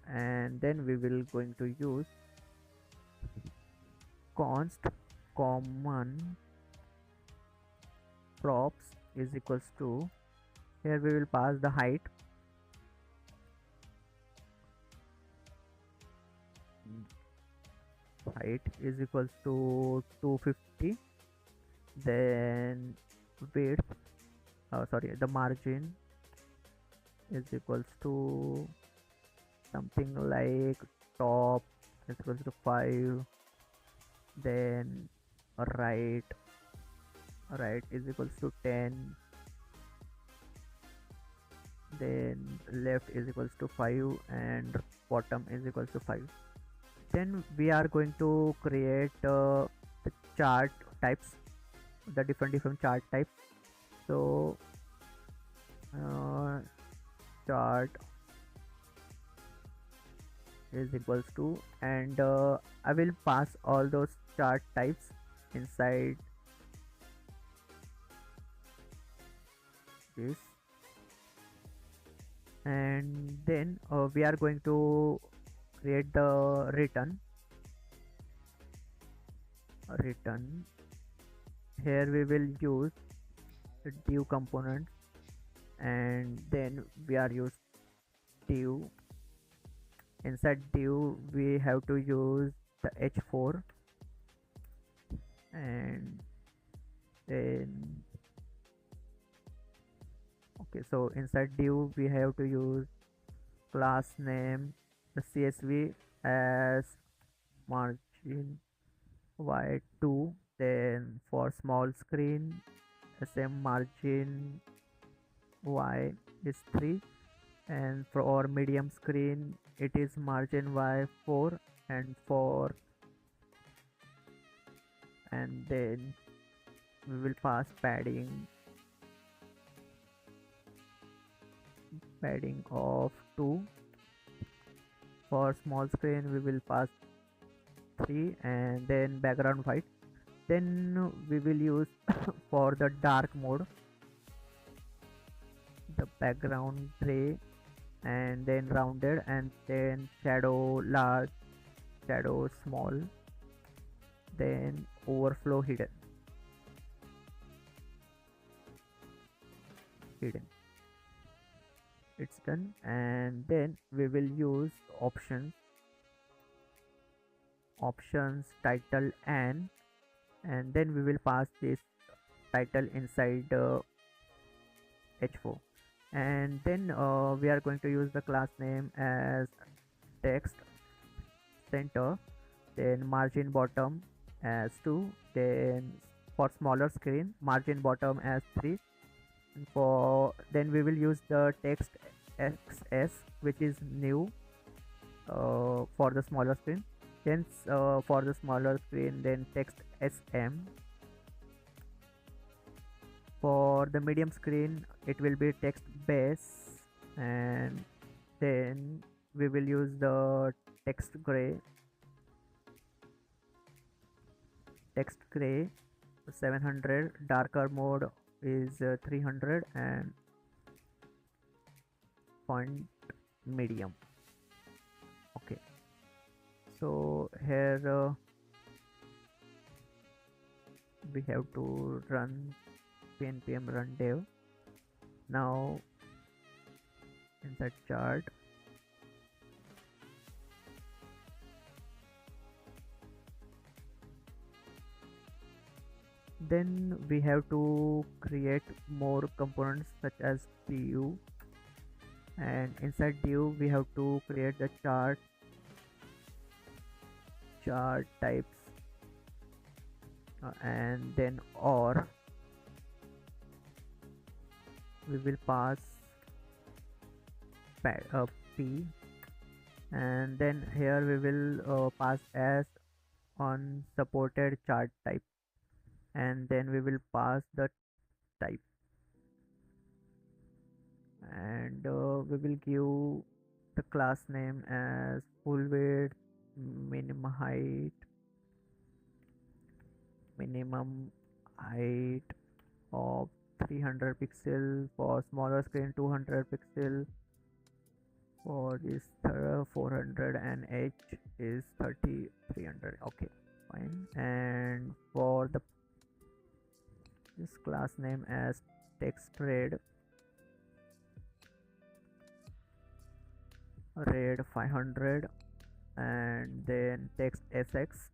and then we will going to use const common props is equals to, here we will pass the height, is equals to 250, then width, sorry, the margin is equals to something like top is equals to 5, then right is equals to 10, then left is equals to 5, and bottom is equals to 5. Then we are going to create the chart types, the different chart types. So chart is equals to, and I will pass all those chart types inside this, and then we are going to create the return. Here we will use the div component, and then we are use div. Inside div we have to use the h4, and then okay, so inside div we have to use class name, the CSV as margin y2, then for small screen sm margin y is 3, and for medium screen it is margin y4, and then we will pass padding padding of 2. For small screen we will pass 3, and then background white. Then we will use for the dark mode the background gray, and then rounded, and then shadow large, shadow small, then overflow hidden. It's done. And then we will use options title and then we will pass this title inside h4. And then we are going to use the class name as text center, then margin bottom as 2, then for smaller screen margin bottom as 3, and for then we will use the text xs, which is new for the smaller screen. Then for the smaller screen, then text sm. For the medium screen it will be text base, and then we will use the text gray 700. Darker mode is 300, and font medium. Okay, so here we have to run npm run dev. Now insert chart, then we have to create more components such as div, and inside div we have to create the chart types, and then or we will pass p, and then here we will pass as unsupported chart type, and then we will pass the type, and we will give the class name as full width, minimum height of 300 pixel, for smaller screen 200 pixel, for this 400, and h is 300. Okay, fine. And for the this class name as text red 500, and then text xs,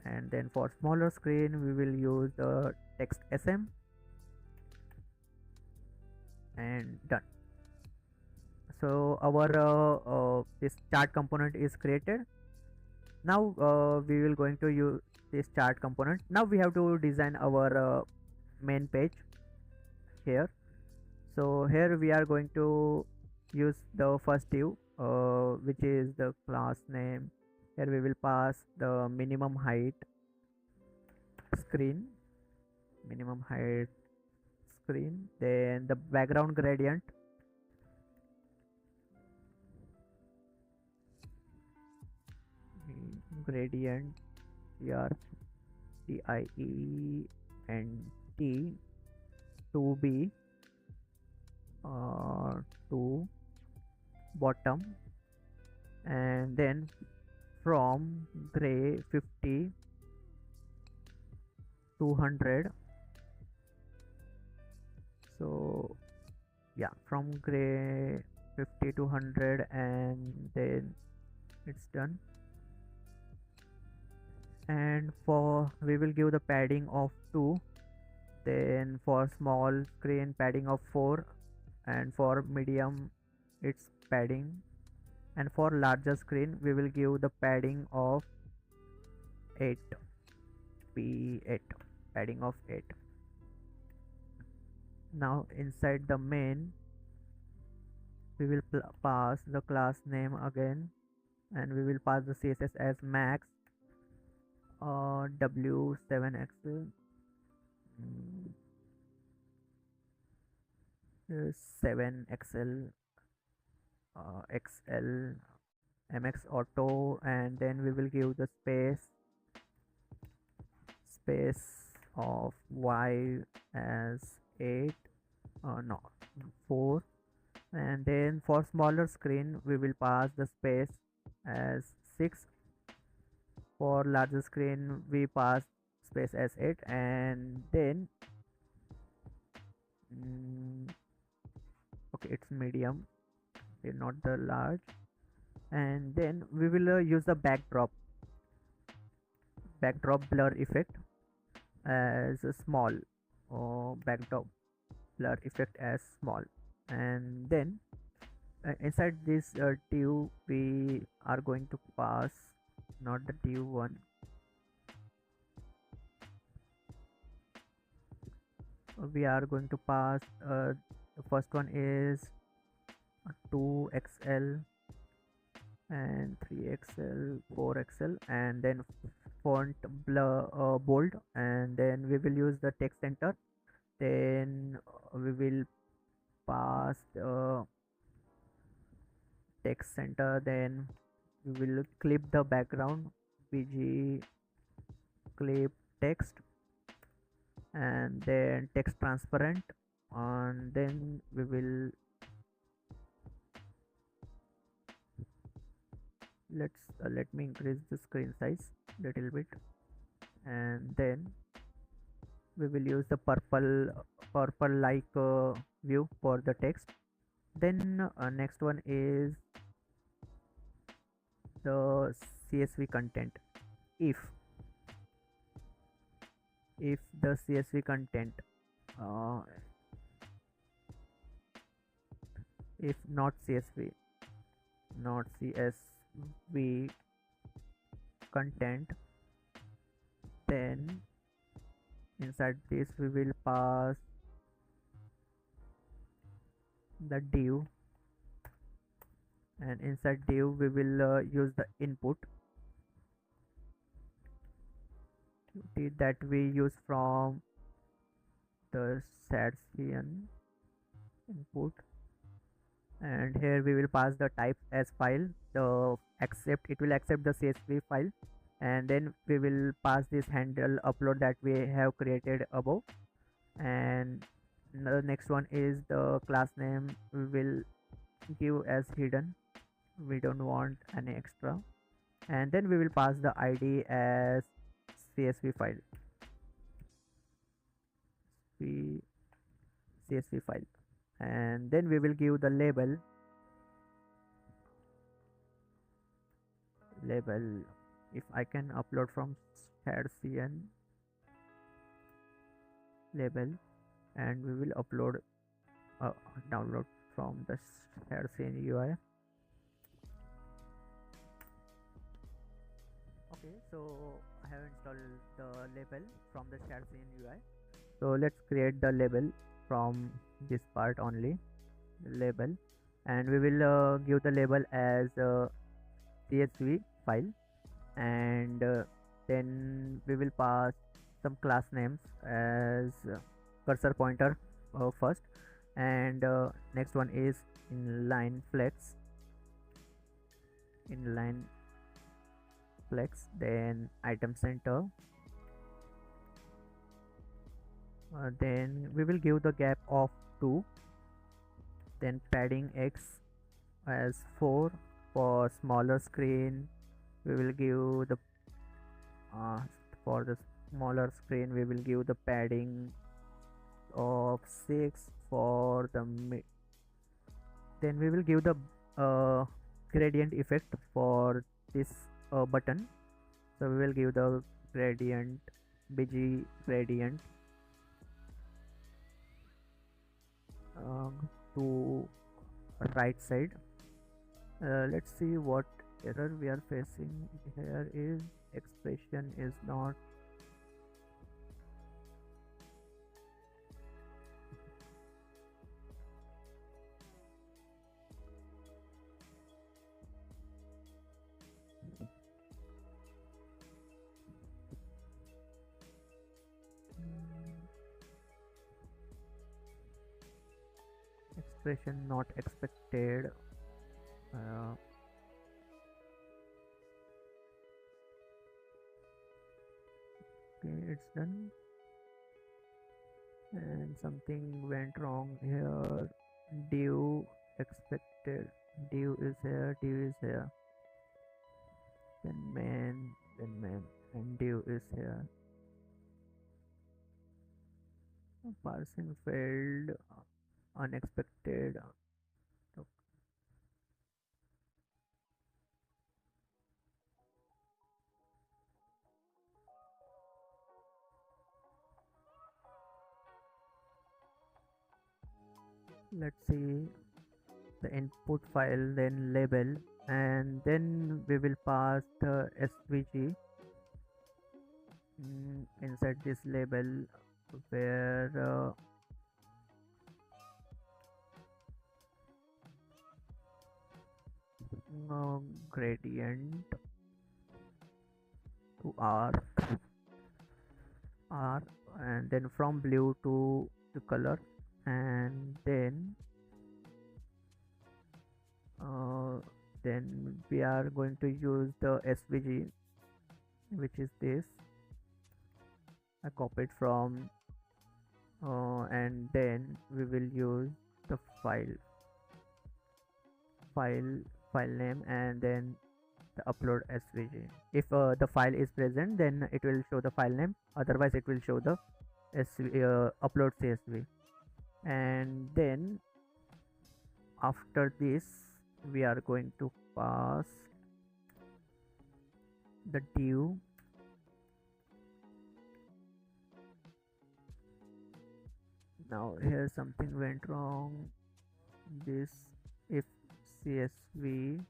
and then for smaller screen we will use the text sm, and done. So our this chart component is created. Now we will going to use this chart component. Now we have to design our main page here. So here we are going to use the first div, which is the class name. Here we will pass the minimum height screen, then the background gradient, here TIENT to be to bottom, and then from gray 50 200. So yeah, from gray 50 to 100, and then it's done. And for we will give the padding of 2, then for small screen padding of 4, and for medium it's padding, and for larger screen we will give the padding of 8, p8, padding of 8. Now inside the main we will pass the class name again, and we will pass the css as max w7x 7 XL, XL, MX Auto, and then we will give the space of Y as 8, no, 4, and then for smaller screen we will pass the space as 6. For larger screen we pass space as 8, and then okay, it's medium, okay, not the large. And then we will use the backdrop blur effect as a small, or backdrop blur effect as small. And then inside this div we are going to pass, not the div one, we are going to pass the first one is 2XL and 3XL, 4XL, and then font blur bold, and then we will use the text center. Then we will pass the text center, then we will clip the background, bg clip text, and then text transparent, and then we will let me increase the screen size little bit, and then we will use the purple like view for the text. Then next one is the CSV content. If the CSV content uh, if not CSV content, then inside this we will pass the div, and inside div we will use the input that we use from the ShadCN input, and here we will pass the type as file, the it will accept the CSV file, and then we will pass this handle upload that we have created above. And the next one is the class name we will give as hidden, we don't want any extra, and then we will pass the ID as CSV file, CSV file, and then we will give the label if I can upload from ShadCN label, and we will upload download from the ShadCN UI. Okay, so I have installed the label from the ShadCN UI. So let's create the label from this part only, label, and we will give the label as CSV file, and then we will pass some class names as cursor pointer first, and next one is inline flex, then item center, then we will give the gap of 2, then padding x as 4. For smaller screen we will give the for the smaller screen we will give the padding of 6 for the then we will give the gradient effect for this button, so we will give the gradient, bg gradient to right side. Let's see what error we are facing here is expression is not expression not expected. uh, okay, it's done. And something went wrong here. Due expected. Due is here, due is here, then man, and due is here. Parsing failed. Unexpected. So let's see the input file, then label, and then we will pass the svg inside this label, where gradient to r, and then from blue to the color, and uh, then we are going to use the svg, which is this. I copied from, and then we will use the file file name, and then the upload svg. If the file is present, then it will show the file name, otherwise it will show the upload csv. And then after this, we are going to pass the due. Now here something went wrong. This if csv,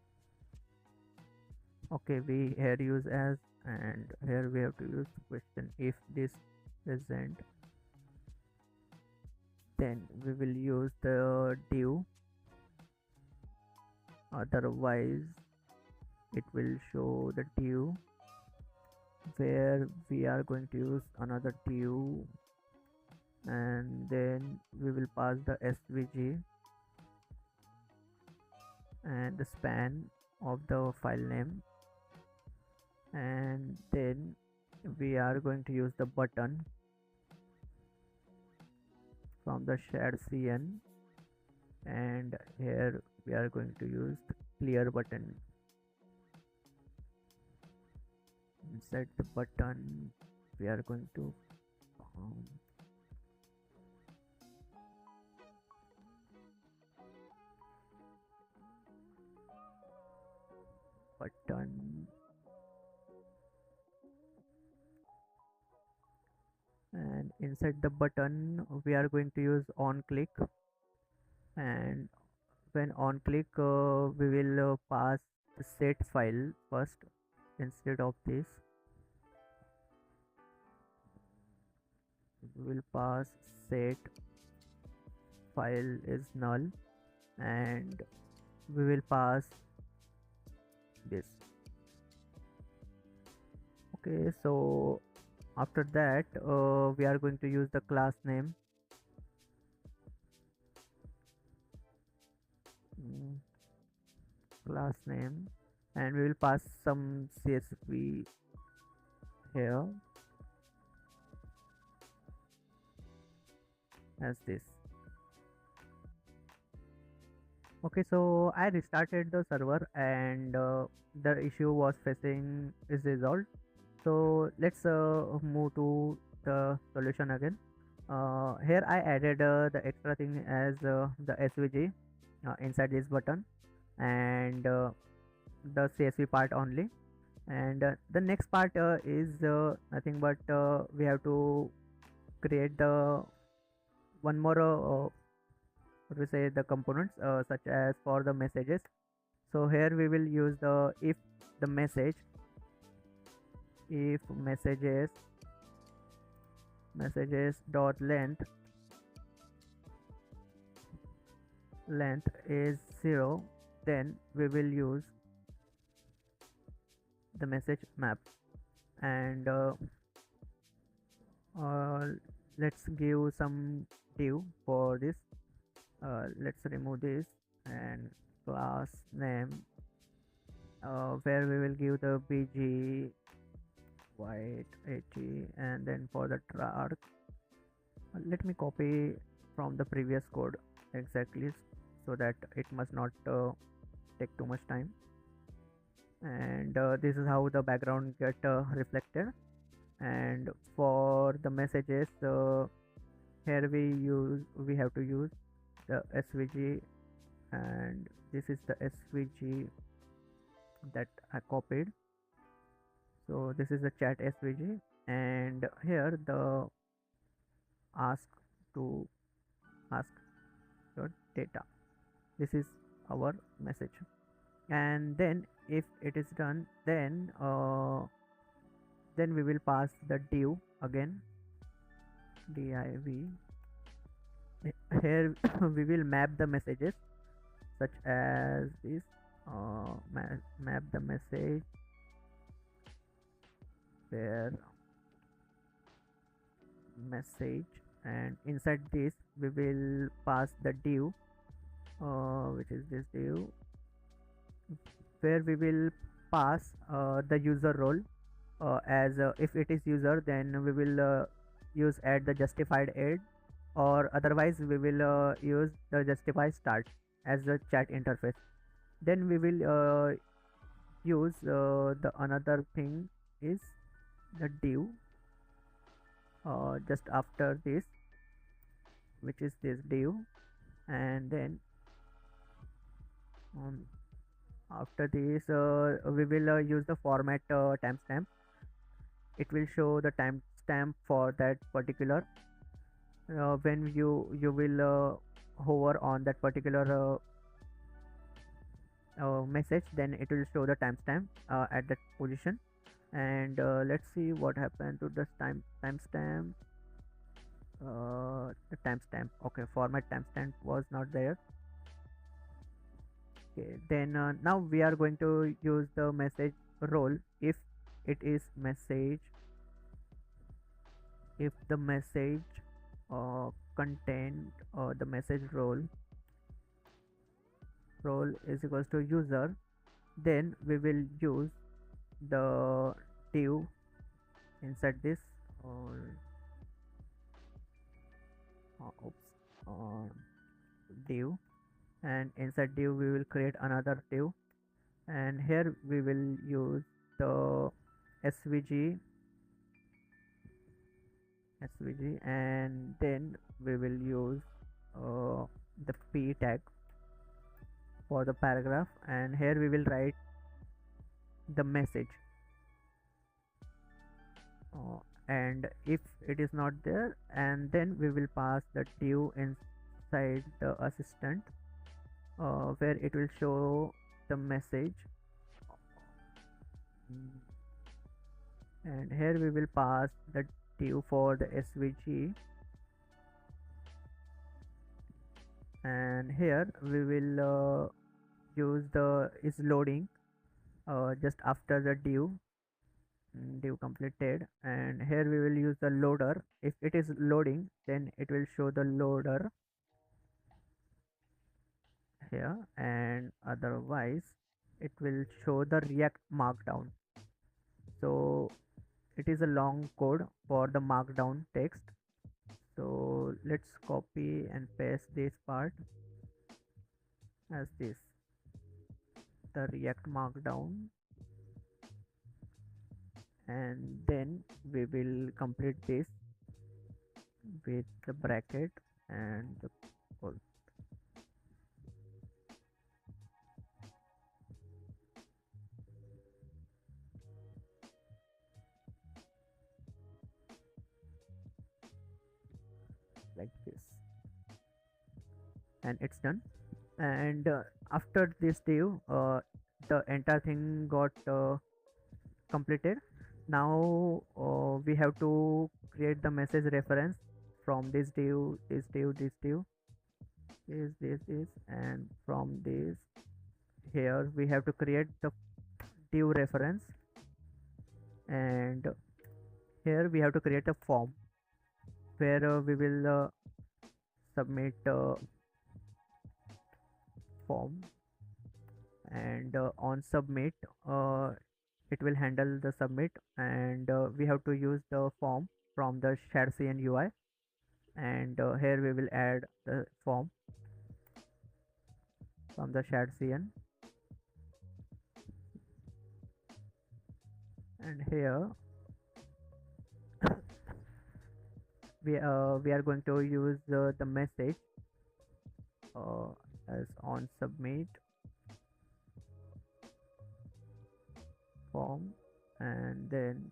okay, we here use as, and here we have to use question. If this present, then we will use the due, otherwise it will show the due, where we are going to use another due, and then we will pass the svg and the span of the file name, and then we are going to use the button from the ShadCN, and here we are going to use the clear button. Inside the button, we are going to button, and inside the button we are going to use on click, and when on click we will pass the set file first. Instead of this, we will pass set file is null, and we will pass this. Okay, so after that we are going to use the class name, class name, and we will pass some csv here as this. Okay, so I restarted the server, and the issue was facing is resolved. So let's move to the solution again. Here I added the extra thing as the svg inside this button, and the csv part only. And the next part is nothing but we have to create the one more what we say, the components such as for the messages. So here we will use the if the message, if messages dot length is 0, then we will use the message map. And let's give some div for this. Let's remove this, and class name, where we will give the bg white 80, and then for the dark, let me copy from the previous code exactly, so that it must not take too much time. And this is how the background get reflected. And for the messages, here we have to use the svg, and this is the svg that I copied. So this is the chat svg, and here the ask to ask your data. This is our message. And then if it is done, then we will pass the div again, div. Here we will map the messages such as this, map the message where message, and inside this we will pass the div, which is this div, where we will pass the user role, as if it is user, then we will use add the justified add, or otherwise we will use the justify start as the chat interface. Then we will use the another thing is the div just after this, which is this div. And then after this we will use the format timestamp. It will show the timestamp for that particular, when you will hover on that particular message, then it will show the timestamp at that position. And let's see what happened to the timestamp. The timestamp, okay, format timestamp was not there. Okay, then now we are going to use the message role. If it is message, if the message content, the message role is equals to user, then we will use the div inside this, oops, div, and inside div we will create another div, and here we will use the svg, and then we will use the p tag for the paragraph, and here we will write the message, and if it is not there, and then we will pass the div inside the assistant, where it will show the message. And here we will pass the div for the svg, and here we will use the is loading just after the div completed, and here we will use the loader. If it is loading, then it will show the loader here, and otherwise it will show the react markdown. So it is a long code for the markdown text, so let's copy and paste this part as this, the react markdown, and then we will complete this with the bracket and the code. Like this, and it's done. And after this div, the entire thing got completed. Now we have to create the message reference from this div, this div, this div, this, and from this, here we have to create the div reference, and here we have to create a form where we will submit form, and on submit, it will handle the submit, and we have to use the form from the ShadCN UI, and here we will add the form from the ShadCN, and here we are going to use the message uh, as on submit form, and then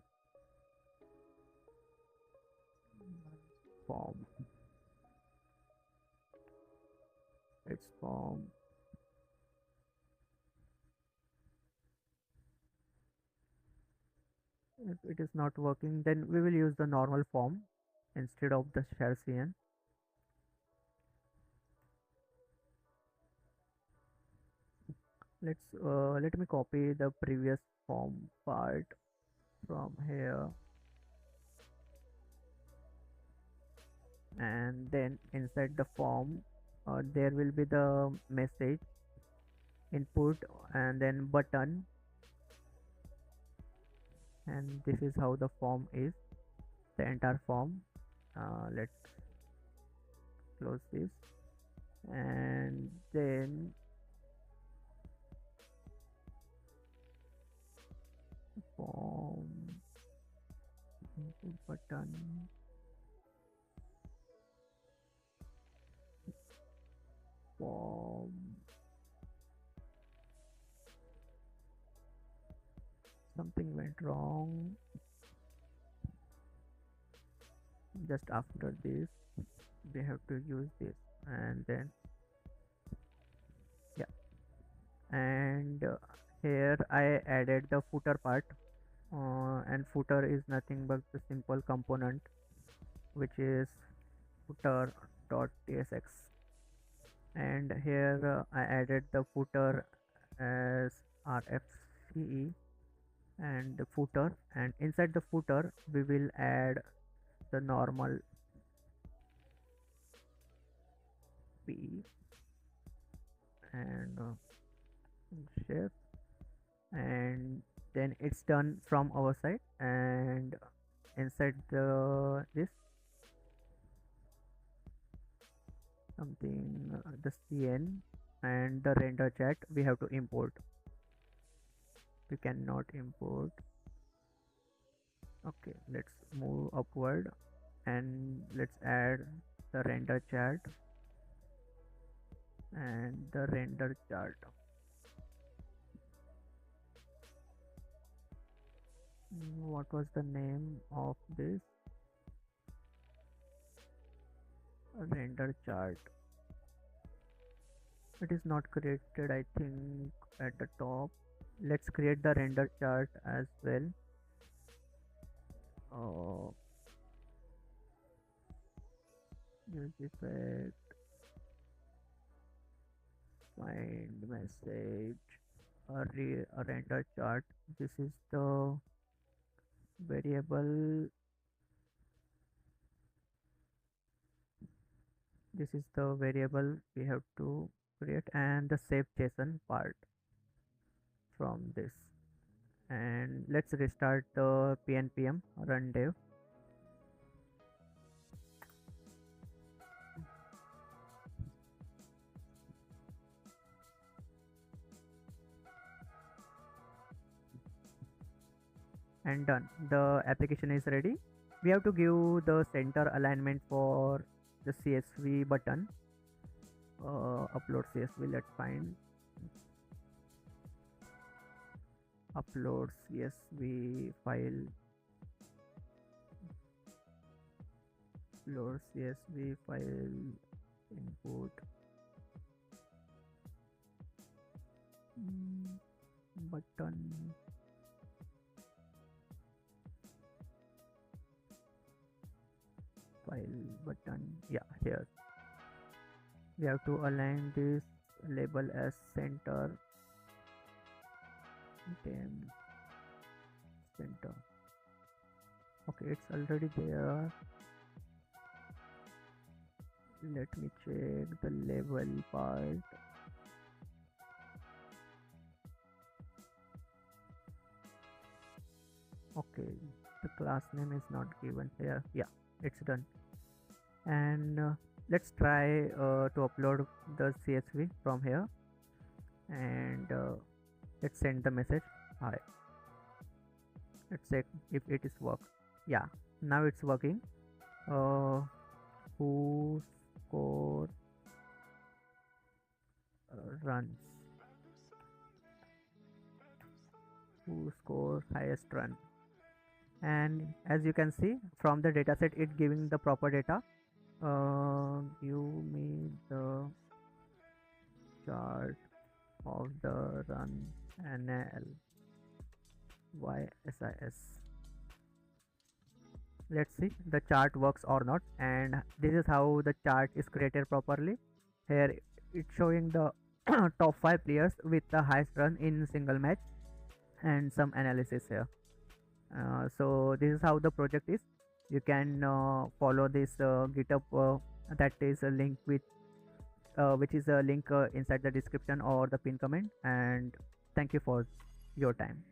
form, its form. If it is not working, then we will use the normal form instead of the ShadCN. Let me copy the previous form part from here, and then inside the form there will be the message input and then button, and this is how the form is, the entire form. Let's close this, and then form input button, form, something went wrong just after this, we have to use this, and then yeah, and here I added the footer part, and footer is nothing but the simple component which is footer.tsx, and here I added the footer as rfce and the footer, and inside the footer we will add the normal p and shape, and then it's done from our side, and inside the this something the cn and the render chat we have to import, we cannot import. Okay, let's move upward and let's add the render chat and the render chart. What was the name of this? Render chart. It is not created, I think, at the top. Let's create the render chart as well. Use effect, find message, a render chart. This is the variable, this is the variable we have to create, and the save JSON part from this, and let's restart the pnpm run dev. And done, the application is ready. We have to give the center alignment for the CSV button. Upload CSV, let's find upload CSV file, upload CSV file, input button, file button, yeah, here we have to align this label as center, then center. Okay, it's already there. Let me check the label part. class name is not given here. Yeah, it's done. And let's try to upload the CSV from here, and let's send the message hi. Let's check if it is work. Yeah, now it's working. Who score runs, who scores highest run. And as you can see from the dataset, it giving the proper data. Give me the chart of the run NLYSIS. Let's see the chart works or not. And this is how the chart is created properly. Here it's showing the top 5 players with the highest run in single match and some analysis here. So this is how the project is. You can follow this GitHub, that is a link with which is a link inside the description or the pin comment. And thank you for your time.